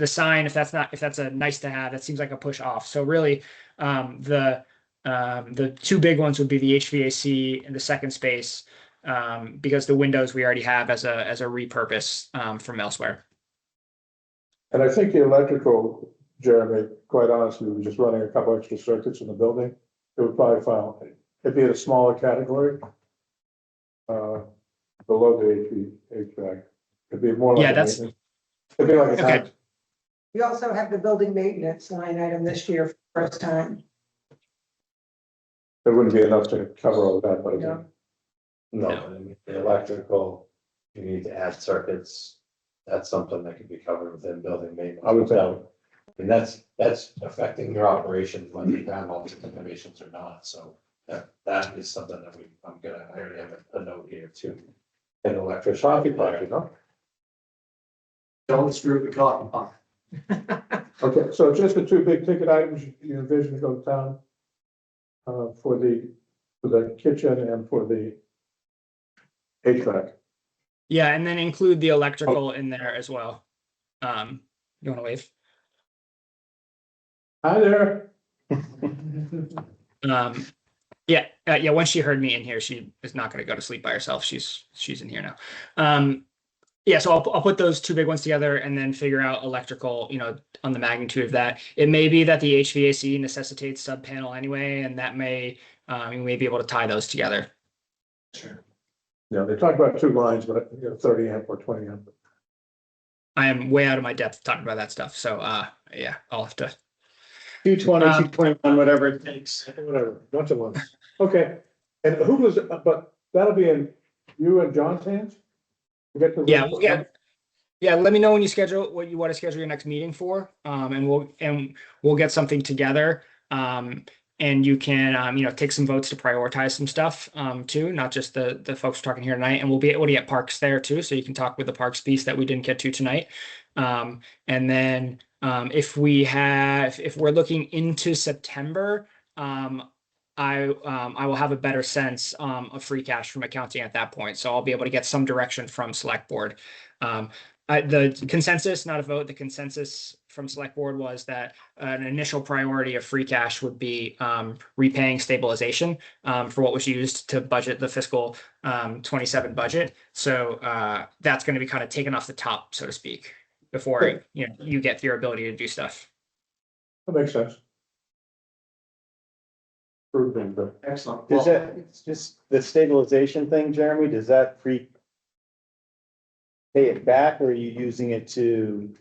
sign, if that's a nice to have, that seems like a push off. So really, the two big ones would be the HVAC in the second space, because the windows we already have as a repurpose from elsewhere. And I think the electrical, Jeremy, quite honestly, we were just running a couple extra circuits in the building. It would probably fall, it'd be in a smaller category. Below the HVAC. It'd be more like. Yeah, a that's- maintenance. It'd be like a. Okay. We also have the building maintenance line item this year for the first time. It wouldn't be enough to cover all that, but. Yeah. No, I mean, the electrical, you need to add circuits. That's something that could be covered within building maintenance. I would think. And that's affecting your operations, whether you have all these innovations or not, so that is something that I'm gonna, I already have a note here too. An electrician. Coffee pot, you know? Don't screw the coffee pot. Okay, so just the two big ticket items you envision to go to town. For the kitchen and for the HVAC. Yeah, and then include the electrical in there as well. You wanna wave? Hi there. Yeah, once she heard me in here, she is not gonna go to sleep by herself. She's in here now. Yeah, so I'll put those two big ones together and then figure out electrical, on the magnitude of that. It may be that the HVAC necessitates sub panel anyway, and that you may be able to tie those together. Sure. Yeah, they talk about two lines, but 30 amp or 20 amp. I am way out of my depth talking about that stuff. So yeah, I'll have to. 220, Um, 221, whatever it takes. Whatever, bunch of ones. Okay, and who was, but that'll be in you and John's hands? We get to- Yeah, let me know when you schedule what you want to schedule your next meeting for. And we'll get something together. And you can take some votes to prioritize some stuff too, not just the folks talking here tonight. And we'll be able to get Parks there too, so you can talk with the Parks piece that we didn't get to tonight. And then if we're looking into September, I will have a better sense of free cash from accounting at that point. So I'll be able to get some direction from select board. The consensus, not a vote, the consensus from select board was that an initial priority of free cash would be repaying stabilization for what was used to budget the fiscal 27 budget. So that's going to be kind of taken off the top, so to speak, before you get your ability to do stuff. That makes sense. Proving, but Excellent. Does Well, that, it's just the stabilization thing, Jeremy, does that pay it back, or are you using it to,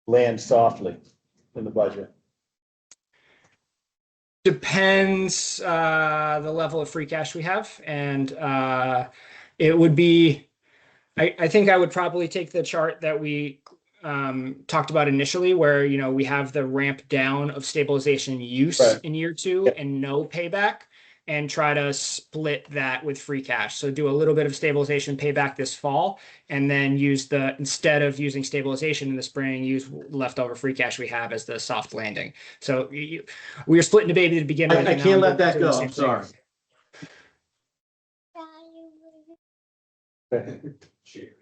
land softly in the budget? Depends the level of free cash we have, and it would be. I think I would probably take the chart that we talked about initially, where we have the ramp down of stabilization use Right. in year 2 and no payback, and try to split that with free cash. So do a little bit of stabilization payback this fall, and then instead of using stabilization in the spring, use leftover free cash we have as the soft landing. So we were splitting the baby to begin with. I and now can't we're let that doing the go, same I'm thing. sorry. Cheers.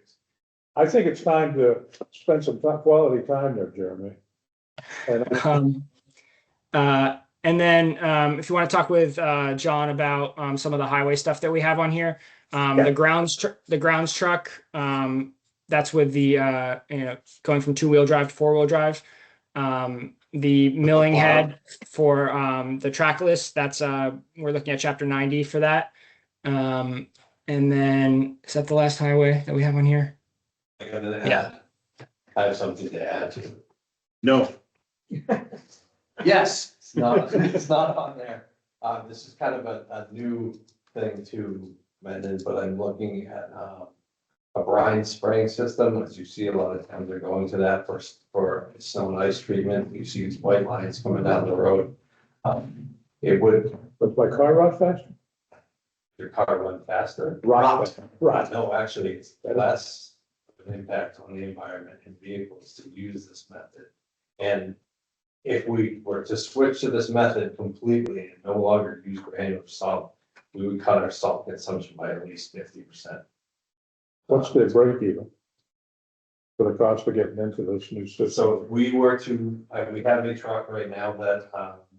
I think it's time to spend some quality time there, Jeremy. And then if you want to talk with John about some of the highway stuff that we have on here, the grounds truck, that's with the going from 2-wheel drive to 4-wheel drive. The milling head for the trackless, that's we're looking at chapter 90 for that. And then is that the last highway that we have on here? I gotta add. Yeah. I have something to add to. No. yes. It's not on there. This is kind of a new thing to Mendon, but I'm looking at a brine spraying system. As you see, a lot of times they're going to that for snow and ice treatment. You see these white lines coming down the road. It would, But my car run fast? your car run faster. Right. No, actually, it's less of an impact on the environment and vehicles to use this method. And if we were to switch to this method completely and no longer use granular salt, we would cut our salt consumption by at least 50%. What's the break even? For the cost of getting into this new system? So if we were to, we have a truck right now that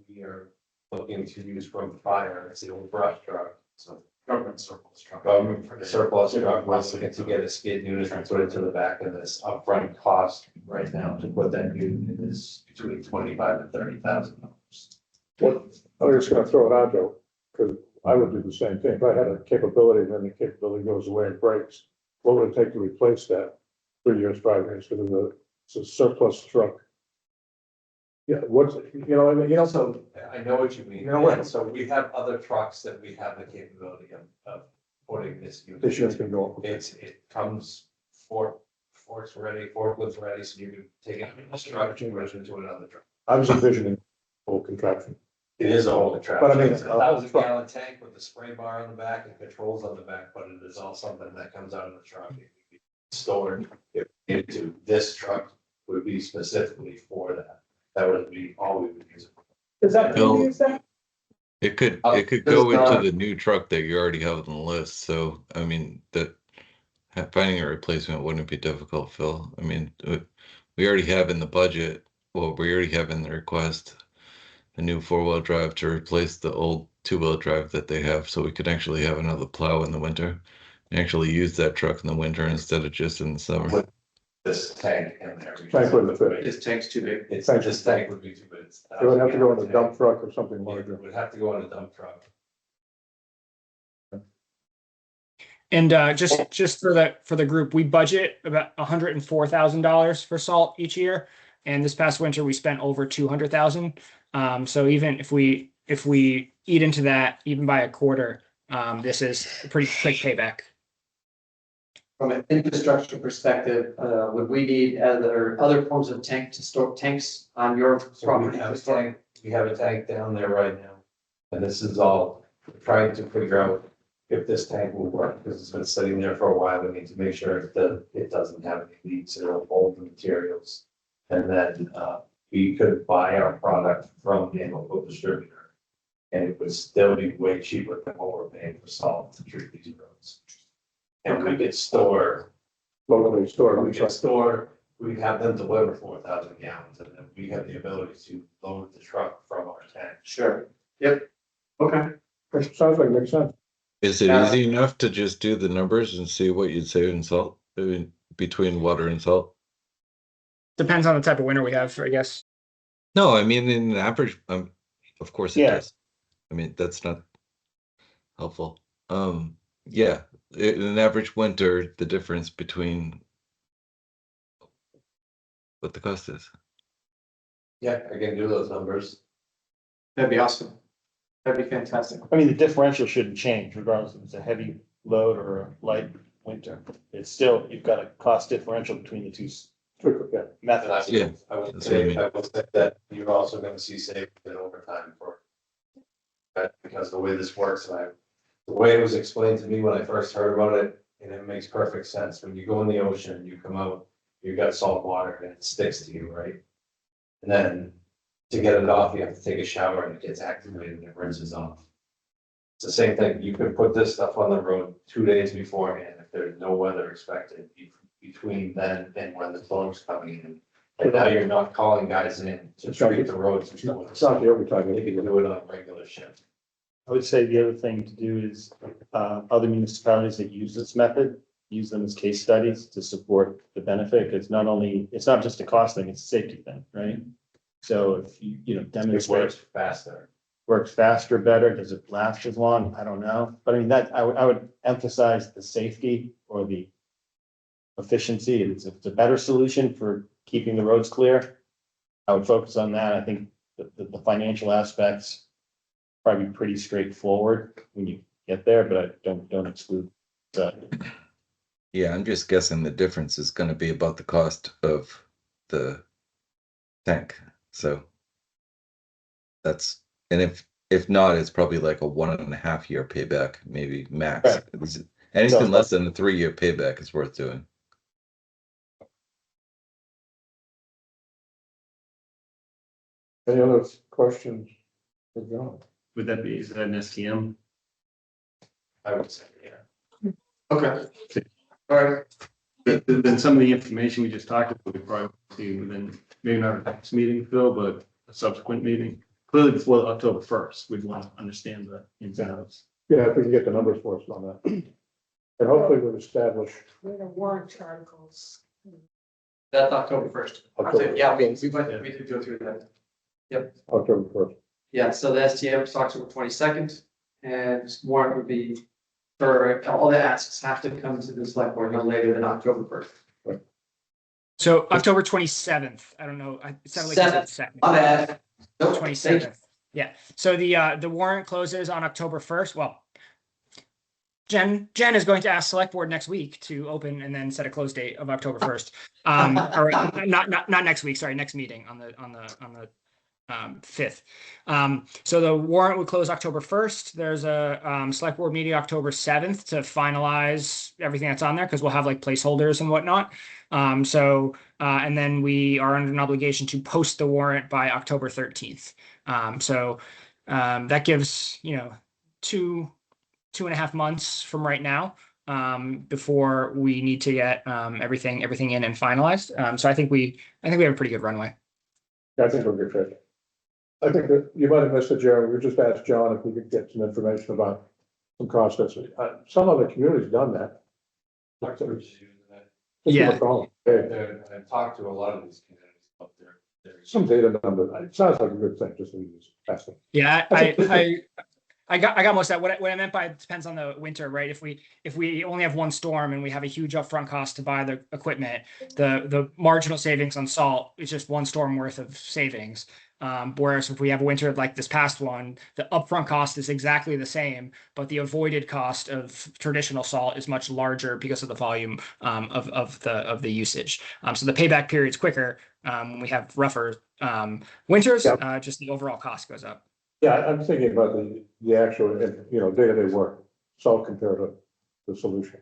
we are looking to use from fire. It's the old brush truck. So Government surplus truck. Government surplus truck, wants to get a skid unit and put it to the back of this upfront cost right now to put that unit is between $25,000 and $30,000. What, I'm just gonna throw it out there, because I would do the same thing. If I had a capability, and then the capability goes away and breaks, what would it take to replace that? 3 years, 5 years, because it's a surplus truck. Yeah, what's, you know, I mean, you know, So I know what you mean. You know what? And so we have other trucks that we have the capability of putting this unit. this year's can go. It comes forks ready, forklifts ready, so you can take it from this truck and rush into another truck. I was envisioning full contraption. It is a whole truck. But I mean, It's a a whole 1,000-gallon tank with a spray bar on the back and controls on the back, but it is all something that comes out of the truck. It can be stored if needed to. This truck would be specifically for that. That would be all we would use it for. Does that Bill. use that? It could This go is into not- the new truck that you already have on the list. So, I mean, finding a replacement wouldn't be difficult, Phil. I mean, we already have in the budget, well, we already have in the request, a new 4-wheel drive to replace the old 2-wheel drive that they have. So we could actually have another plow in the winter and actually use that truck in the winter instead of just in the summer. With this tank in there. Tank wouldn't fit. This tank's too big. This tank would be too big. It's It would have to go in a 1,000-gallon dump tank. truck or something It larger. would have to go in a dump truck. And just for the group, we budget about $104,000 for salt each year. And this past winter, we spent over 200,000. So even if we eat into that, even by a quarter, this is a pretty quick payback. From an infrastructure perspective, would we need other forms of tank to store tanks on your So we property? have a tank down there right now. And this is all trying to figure out if this tank will work, because it's been sitting there for a while. We need to make sure that it doesn't have any leaks or old materials. And then we could buy our product from the local distributor. And it would still be way cheaper than what we're paying for salt to treat these roads. And we could store, Locally stored. we could store, we have them deliver 4,000 gallons, and then we have the ability to load the truck from our tank. Sure. Yep. Okay. Sounds like it makes sense. Is it easy enough to just do the numbers and see what you'd save in salt? I mean, between water and salt? Depends on the type of winter we have, I guess. No, I mean, in an average, of course it Yeah. does. I mean, that's not helpful. Yeah, in an average winter, the difference between what the cost is. Yeah, I can do those numbers. That'd be awesome. That'd be fantastic. I mean, the differential shouldn't change regardless if it's a heavy load or a light winter. It's still, you've got a cost differential between the two Yeah. And I methods. Yeah, would, I would that's what I say, mean. I would say that you're also gonna see savings in overtime for. But because the way this works, the way it was explained to me when I first heard about it, and it makes perfect sense. When you go in the ocean, you come out, you've got salt water and it sticks to you, right? And then to get it off, you have to take a shower and it gets activated and it rinses off. It's the same thing. You could put this stuff on the road 2 days beforehand if there's no weather expected between then and when the storm's coming in. And now you're not calling guys in to treat the roads. It's not the overtime. You can do it on regular shift. I would say the other thing to do is, other municipalities that use this method, use them as case studies to support the benefit. It's not just a cost thing, it's a safety thing, right? So if you It demonstrate, works faster. works faster, better, does it last as long? I don't know. But I mean, I would emphasize the safety or the efficiency. It's a better solution for keeping the roads clear. I would focus on that. I think the financial aspects probably pretty straightforward when you get there, but I don't exclude that. Yeah, I'm just guessing the difference is going to be about the cost of the tank. So and if not, it's probably like a 1.5 year payback, maybe max. Right. Anything less than a 3 year payback is worth doing. Any other questions for John? Would that be, is that an STM? I would say, yeah. Okay. All right. Then some of the information we just talked about, we probably see within, maybe not our next meeting, Phil, but a subsequent meeting. clearly before October first, we'd want to understand the ins and outs. Yeah, if we can get the numbers for us on that. And hopefully we'll establish. With the warrant articles. That's October 1st. October. Yeah, we could go through that. October first. Yeah, so the STM is October 22nd, and warrant would be, for all the asks have to come to the select board no later than October 1st. So October 27th, I don't know, it sounded like you said second. My bad. Nope, 27th. Yeah, so the warrant closes on October 1st. Well, Jen is going to ask select board next week to open and then set a close date of October 1st. Or not next week, sorry, next meeting on the 5th. So the warrant would close October 1st. There's a select board meeting October 7th to finalize everything that's on there, because we'll have like placeholders and whatnot. And then we are under an obligation to post the warrant by October 13th. That gives, 2.5 months from right now, before we need to get everything in and finalized. So I think we have a pretty good runway. I think we're good fit. I think that you might have missed it, Jeremy. We just asked John if we could get some information about some cost estimates. Some other communities done that. Yeah. I've talked to a lot of these communities up there. Some data number. It sounds like a good thing, just to use testing. Yeah, I got most of that. What I meant by it depends on the winter, right? If we only have one storm and we have a huge upfront cost to buy the equipment, the marginal savings on salt is just one storm worth of savings. Whereas if we have a winter like this past one, the upfront cost is exactly the same, but the avoided cost of traditional salt is much larger because of the volume of the usage. So the payback period is quicker when we have rougher winters. Yeah. Just the overall cost goes up. Yeah, I'm thinking about the actual, day-to-day work, salt compared to the solution.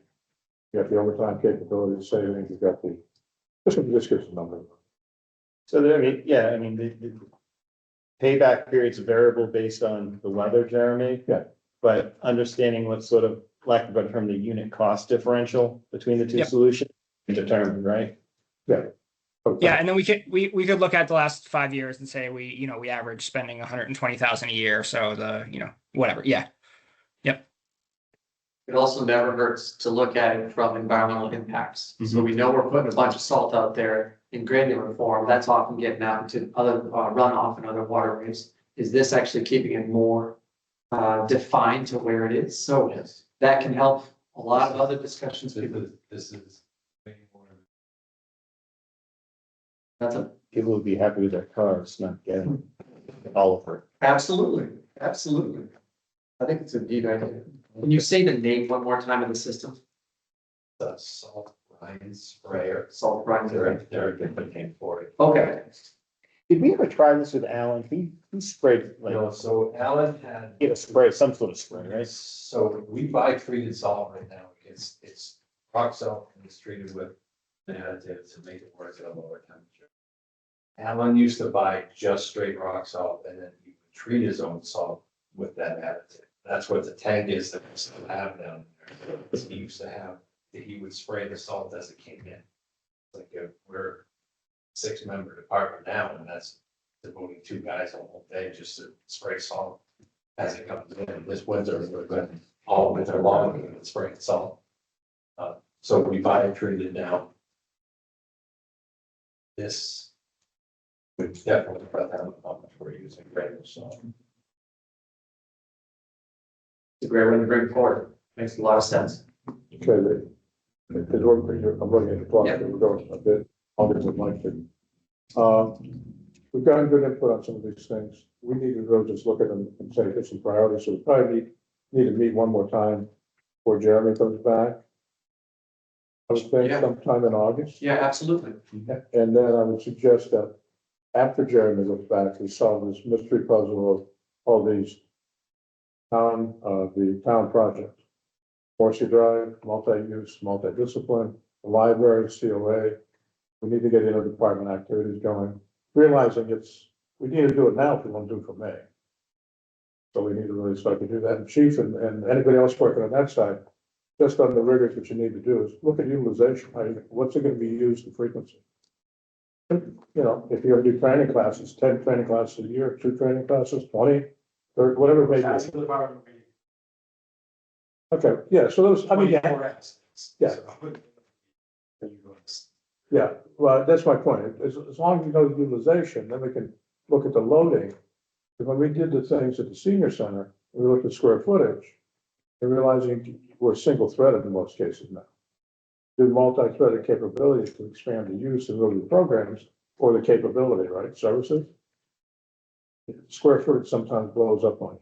You got the overtime capability, savings, you got just gives a number. So the payback period's a variable based on the weather, Jeremy. Yeah. But understanding what sort of, lack of a better term, the unit cost differential between the two Yep. solutions is determined, right? Yeah. Okay. Yeah, and then we could look at the last 5 years and say we average spending 120,000 a year. So whatever. Yeah. Yep. It also never hurts to look at it from environmental impacts. So we know we're putting a bunch of salt out there in granular form. That's often getting out into other runoff and other waterways. Is this actually keeping it more defined to where it is? So Yes. that can help a lot of other discussions. This is way more. That's a People would be happy with their cars, not getting all of it. absolutely. I think it's a neat idea. Can you say the name one more time of the system? The salt brine sprayer. Salt brine. They're a different name for it. Okay. Did we ever try this with Alan? He sprayed No, so Alan had. he had a spray, some sort of spray, right? So we buy treated salt right now. It's rock salt and it's treated with an additive to make it work at a lower temperature. Alan used to buy just straight rock salt and then he would treat his own salt with that additive. That's what the tank is that we still have down there. He used to have, he would spray the salt as it came in. Like we're 6-member department now, and that's devoting 2 guys all day just to spray salt as it comes in. This winter, we're going all winter long spraying salt. So we buy it treated now. This would definitely cut down how much we're using granular salt. It's a great way to bring forward. Makes a lot of sense. Okay, because I'm looking at the clock, so we're going a bit longer than Mike did. We've gotten good input on some of these things. We need to really just look at them and say, here's some priorities. So we probably need to meet one more time before Jeremy comes back. I would think Yeah. sometime in August. Yeah, absolutely. And then I would suggest that after Jeremy goes back, we solve this mystery puzzle of all these the town projects. Horsey Drive, multi-use, multidiscipline, the library, COA. We need to get interdepartment activities going, realizing we need to do it now if we want to do it for May. So we need to really start to do that. And Chief and anybody else working on that side, just on the rigors that you need to do is look at utilization. What's it going to be used in frequency? You know, if you're gonna do training classes, 10 training classes a year, 2 training classes, 20, 30, whatever it may That's be. the department. Okay, yeah, so those, I mean, yeah, 24 accidents. Yeah. yeah, well, that's my point. As long as you know the utilization, then we can look at the loading. And when we did the things at the senior center, we looked at square footage, and realizing we're single threaded in most cases now. Do multi-threaded capabilities to expand the use of the programs or the capability, right, services. Square footage sometimes blows up on you.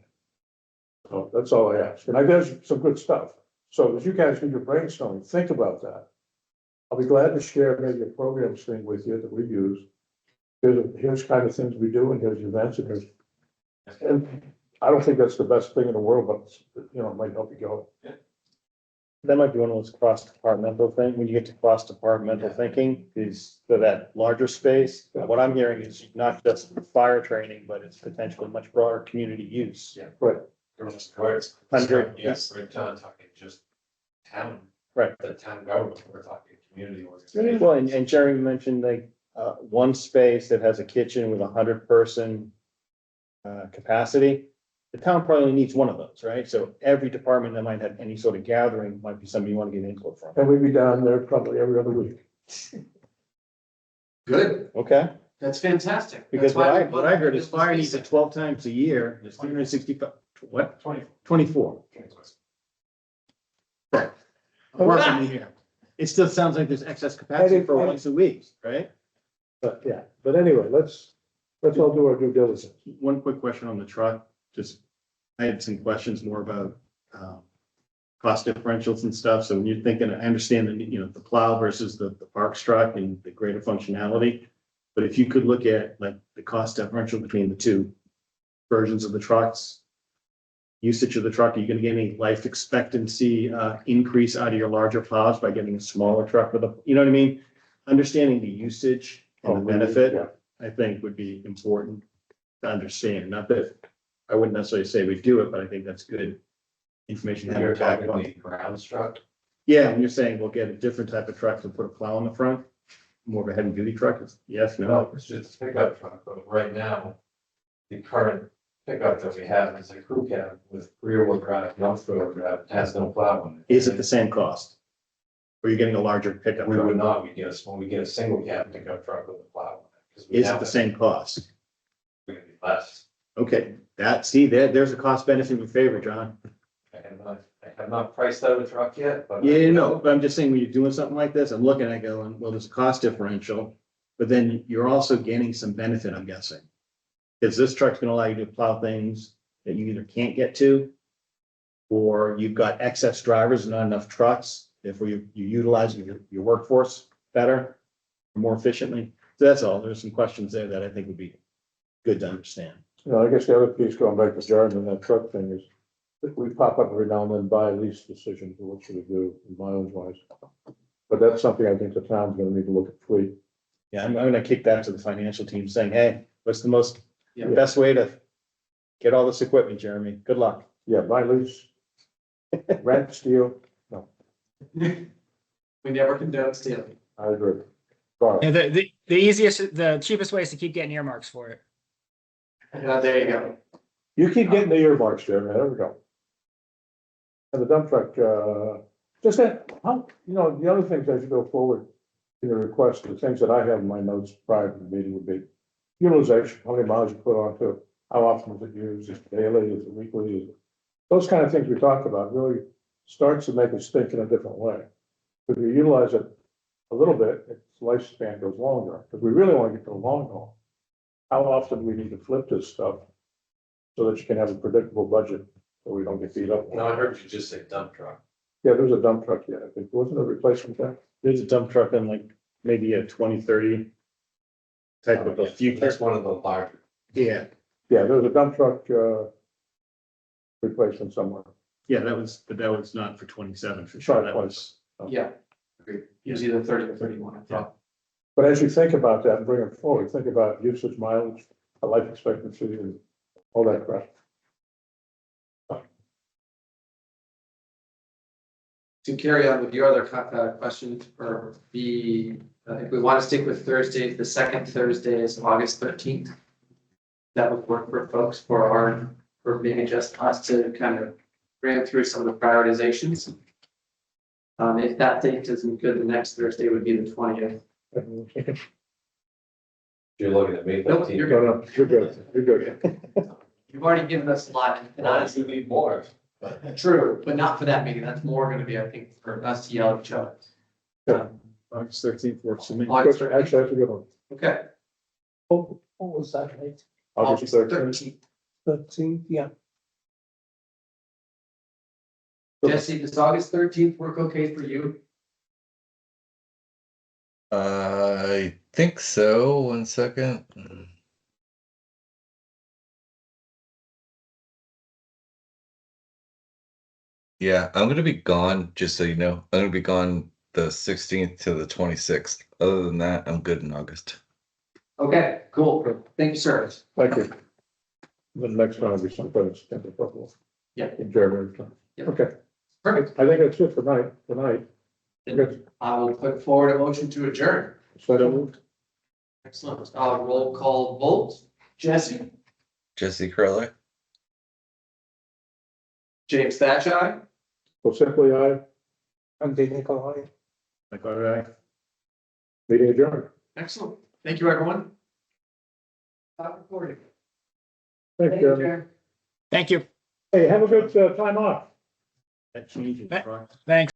So that's all I ask. And I there's some good stuff. So as you guys do your brainstorming, think about that. I'll be glad to share maybe a programs thing with you that we use. Here's kind of things we do and here's events and here's. And I don't think that's the best thing in the world, but you know, it might help you go. That might be one of those cross-departmental thing, when you get to cross-departmental thinking, is for that larger space. What I'm hearing is not just fire training, but it's potentially much broader community use. Yeah. Right. Whereas, 100, yes, we're not talking just town. Right. The town government, we're talking community organization. Well, and Jeremy mentioned like, one space that has a kitchen with 100-person capacity. The town probably only needs one of those, right? So every department that might have any sort of gathering might be something you want to get input from. And we'd be down there probably every other week. Good, Okay, that's fantastic. because That's why what I heard is this fire was needs it basic. 12 times a year, there's 365, what? 24. 24. Work with me here. It still sounds like there's excess capacity for once a week, right? But yeah, but anyway, let's all do our due diligence. One quick question on the truck, just, I had some questions more about, cost differentials and stuff. So when you're thinking, I understand that, you know, the plow versus the Parks truck and the greater functionality. But if you could look at like the cost differential between the two versions of the trucks, usage of the truck, are you gonna get any life expectancy, increase out of your larger plows by getting a smaller truck with a, you know what I mean? Understanding the usage and the benefit, Yeah. I think would be important to understand. Not that I wouldn't necessarily say we do it, but I think that's good information. to have You're back talking on. the ground truck. Yeah, and you're saying we'll get a different type of truck to put a plow in the front, more of a heavy duty truck. Yes, No, no. it's just a pickup truck, but right now, the current pickup that we have is a crew cab with rear wheel drive, no four-wheel drive, has no plow on it. Is it the same cost? Or you're getting a larger pickup We would truck? not, we get a single cab pickup truck with a plow on it. 'Cause we Is now it the have- same cost? We're gonna be less. Okay, there's a cost benefit in your favor, John. I have not priced out a truck yet, but. Yeah, no, but I'm just saying, when you're doing something like this, I'm looking at going, well, there's a cost differential, but then you're also gaining some benefit, I'm guessing. Because this truck's gonna allow you to plow things that you either can't get to, or you've got excess drivers and not enough trucks, therefore you're utilizing your workforce better, more efficiently. So that's all. There's some questions there that I think would be good to understand. You know, I guess the other piece going back to Jordan and that truck thing is that we pop up every now and then buy lease decisions of what should we do in mileage wise. But that's something I think the town's gonna need to look at fleet. Yeah, I'm gonna kick that to the financial team saying, hey, what's the Yeah. best way to get all this equipment, Jeremy? Good luck. Yeah, buy lease. Rent, steal, We never condone stealing. I agree. Borrow. Yeah, the cheapest way is to keep getting earmarks for it. There you go. You keep getting the earmarks, Jeremy, there we go. And the dump truck, just that, how, you know, the other things as you go forward in the request, the things that I have in my notes prior to the meeting would be utilization, how many miles you put onto it, how often is it used, is it daily, is it weekly, is it? Those kind of things we talked about really starts to make us think in a different way. If you utilize it a little bit, its lifespan goes longer, because we really want to get to the long haul. How often do we need to flip this stuff so that you can have a predictable budget, so we don't get beat up? No, I heard you just say dump truck. Yeah, there's a dump truck, yeah, I think, wasn't a replacement there? There's a dump truck in like maybe a 2030 type of a future. That's one of the larger. Yeah, Yeah, there's a dump truck, replacement somewhere. yeah, but that was not for 27 for sure. That was, Yeah. Agreed. It was either 30 or 31, I thought. But as you think about that and bring it forward, think about usage, mileage, life expectancy, and all that crap. To carry on with your other questions for the If we want to stick with Thursdays, the second Thursday is August 13th. That would work for folks for maybe just us to kind of ran through some of the prioritizations. If that date isn't good, the next Thursday would be the 20th. You're looking at May Nope, 13th. you're No, no, you're good, you're good. You've already given us a lot, and honestly, Honestly, need more. true, but not for that meeting. That's more gonna be, I think, for us to yell at each other. Yeah. August 13th works for me. August Actually, that's a good one. Okay. What was that, mate? August 13th. 13th. 13th, yeah. Jesse, does August 13th work okay for you? I think so. 1 second. Yeah, I'm gonna be gone, just so you know. I'm gonna be gone the 16th to the 26th. Other than that, I'm good in August. Okay, cool. Thank you, sir. Thank you. The next one will be sometime September. Yeah. In January. Yeah. Okay, Perfect. I think that's it for tonight. Good. I will put forward a motion to adjourn. So moved. Excellent. Roll call vote. Jesse? Jesse Crowley. James Thatchai? So simply, Andy Nicolai. Like, all right. meeting adjourned. Excellent. Thank you, everyone. Stop recording. Thank Thank you, you. Jared. Thank you. Hey, have a good time off. That changes. That- right? Thanks.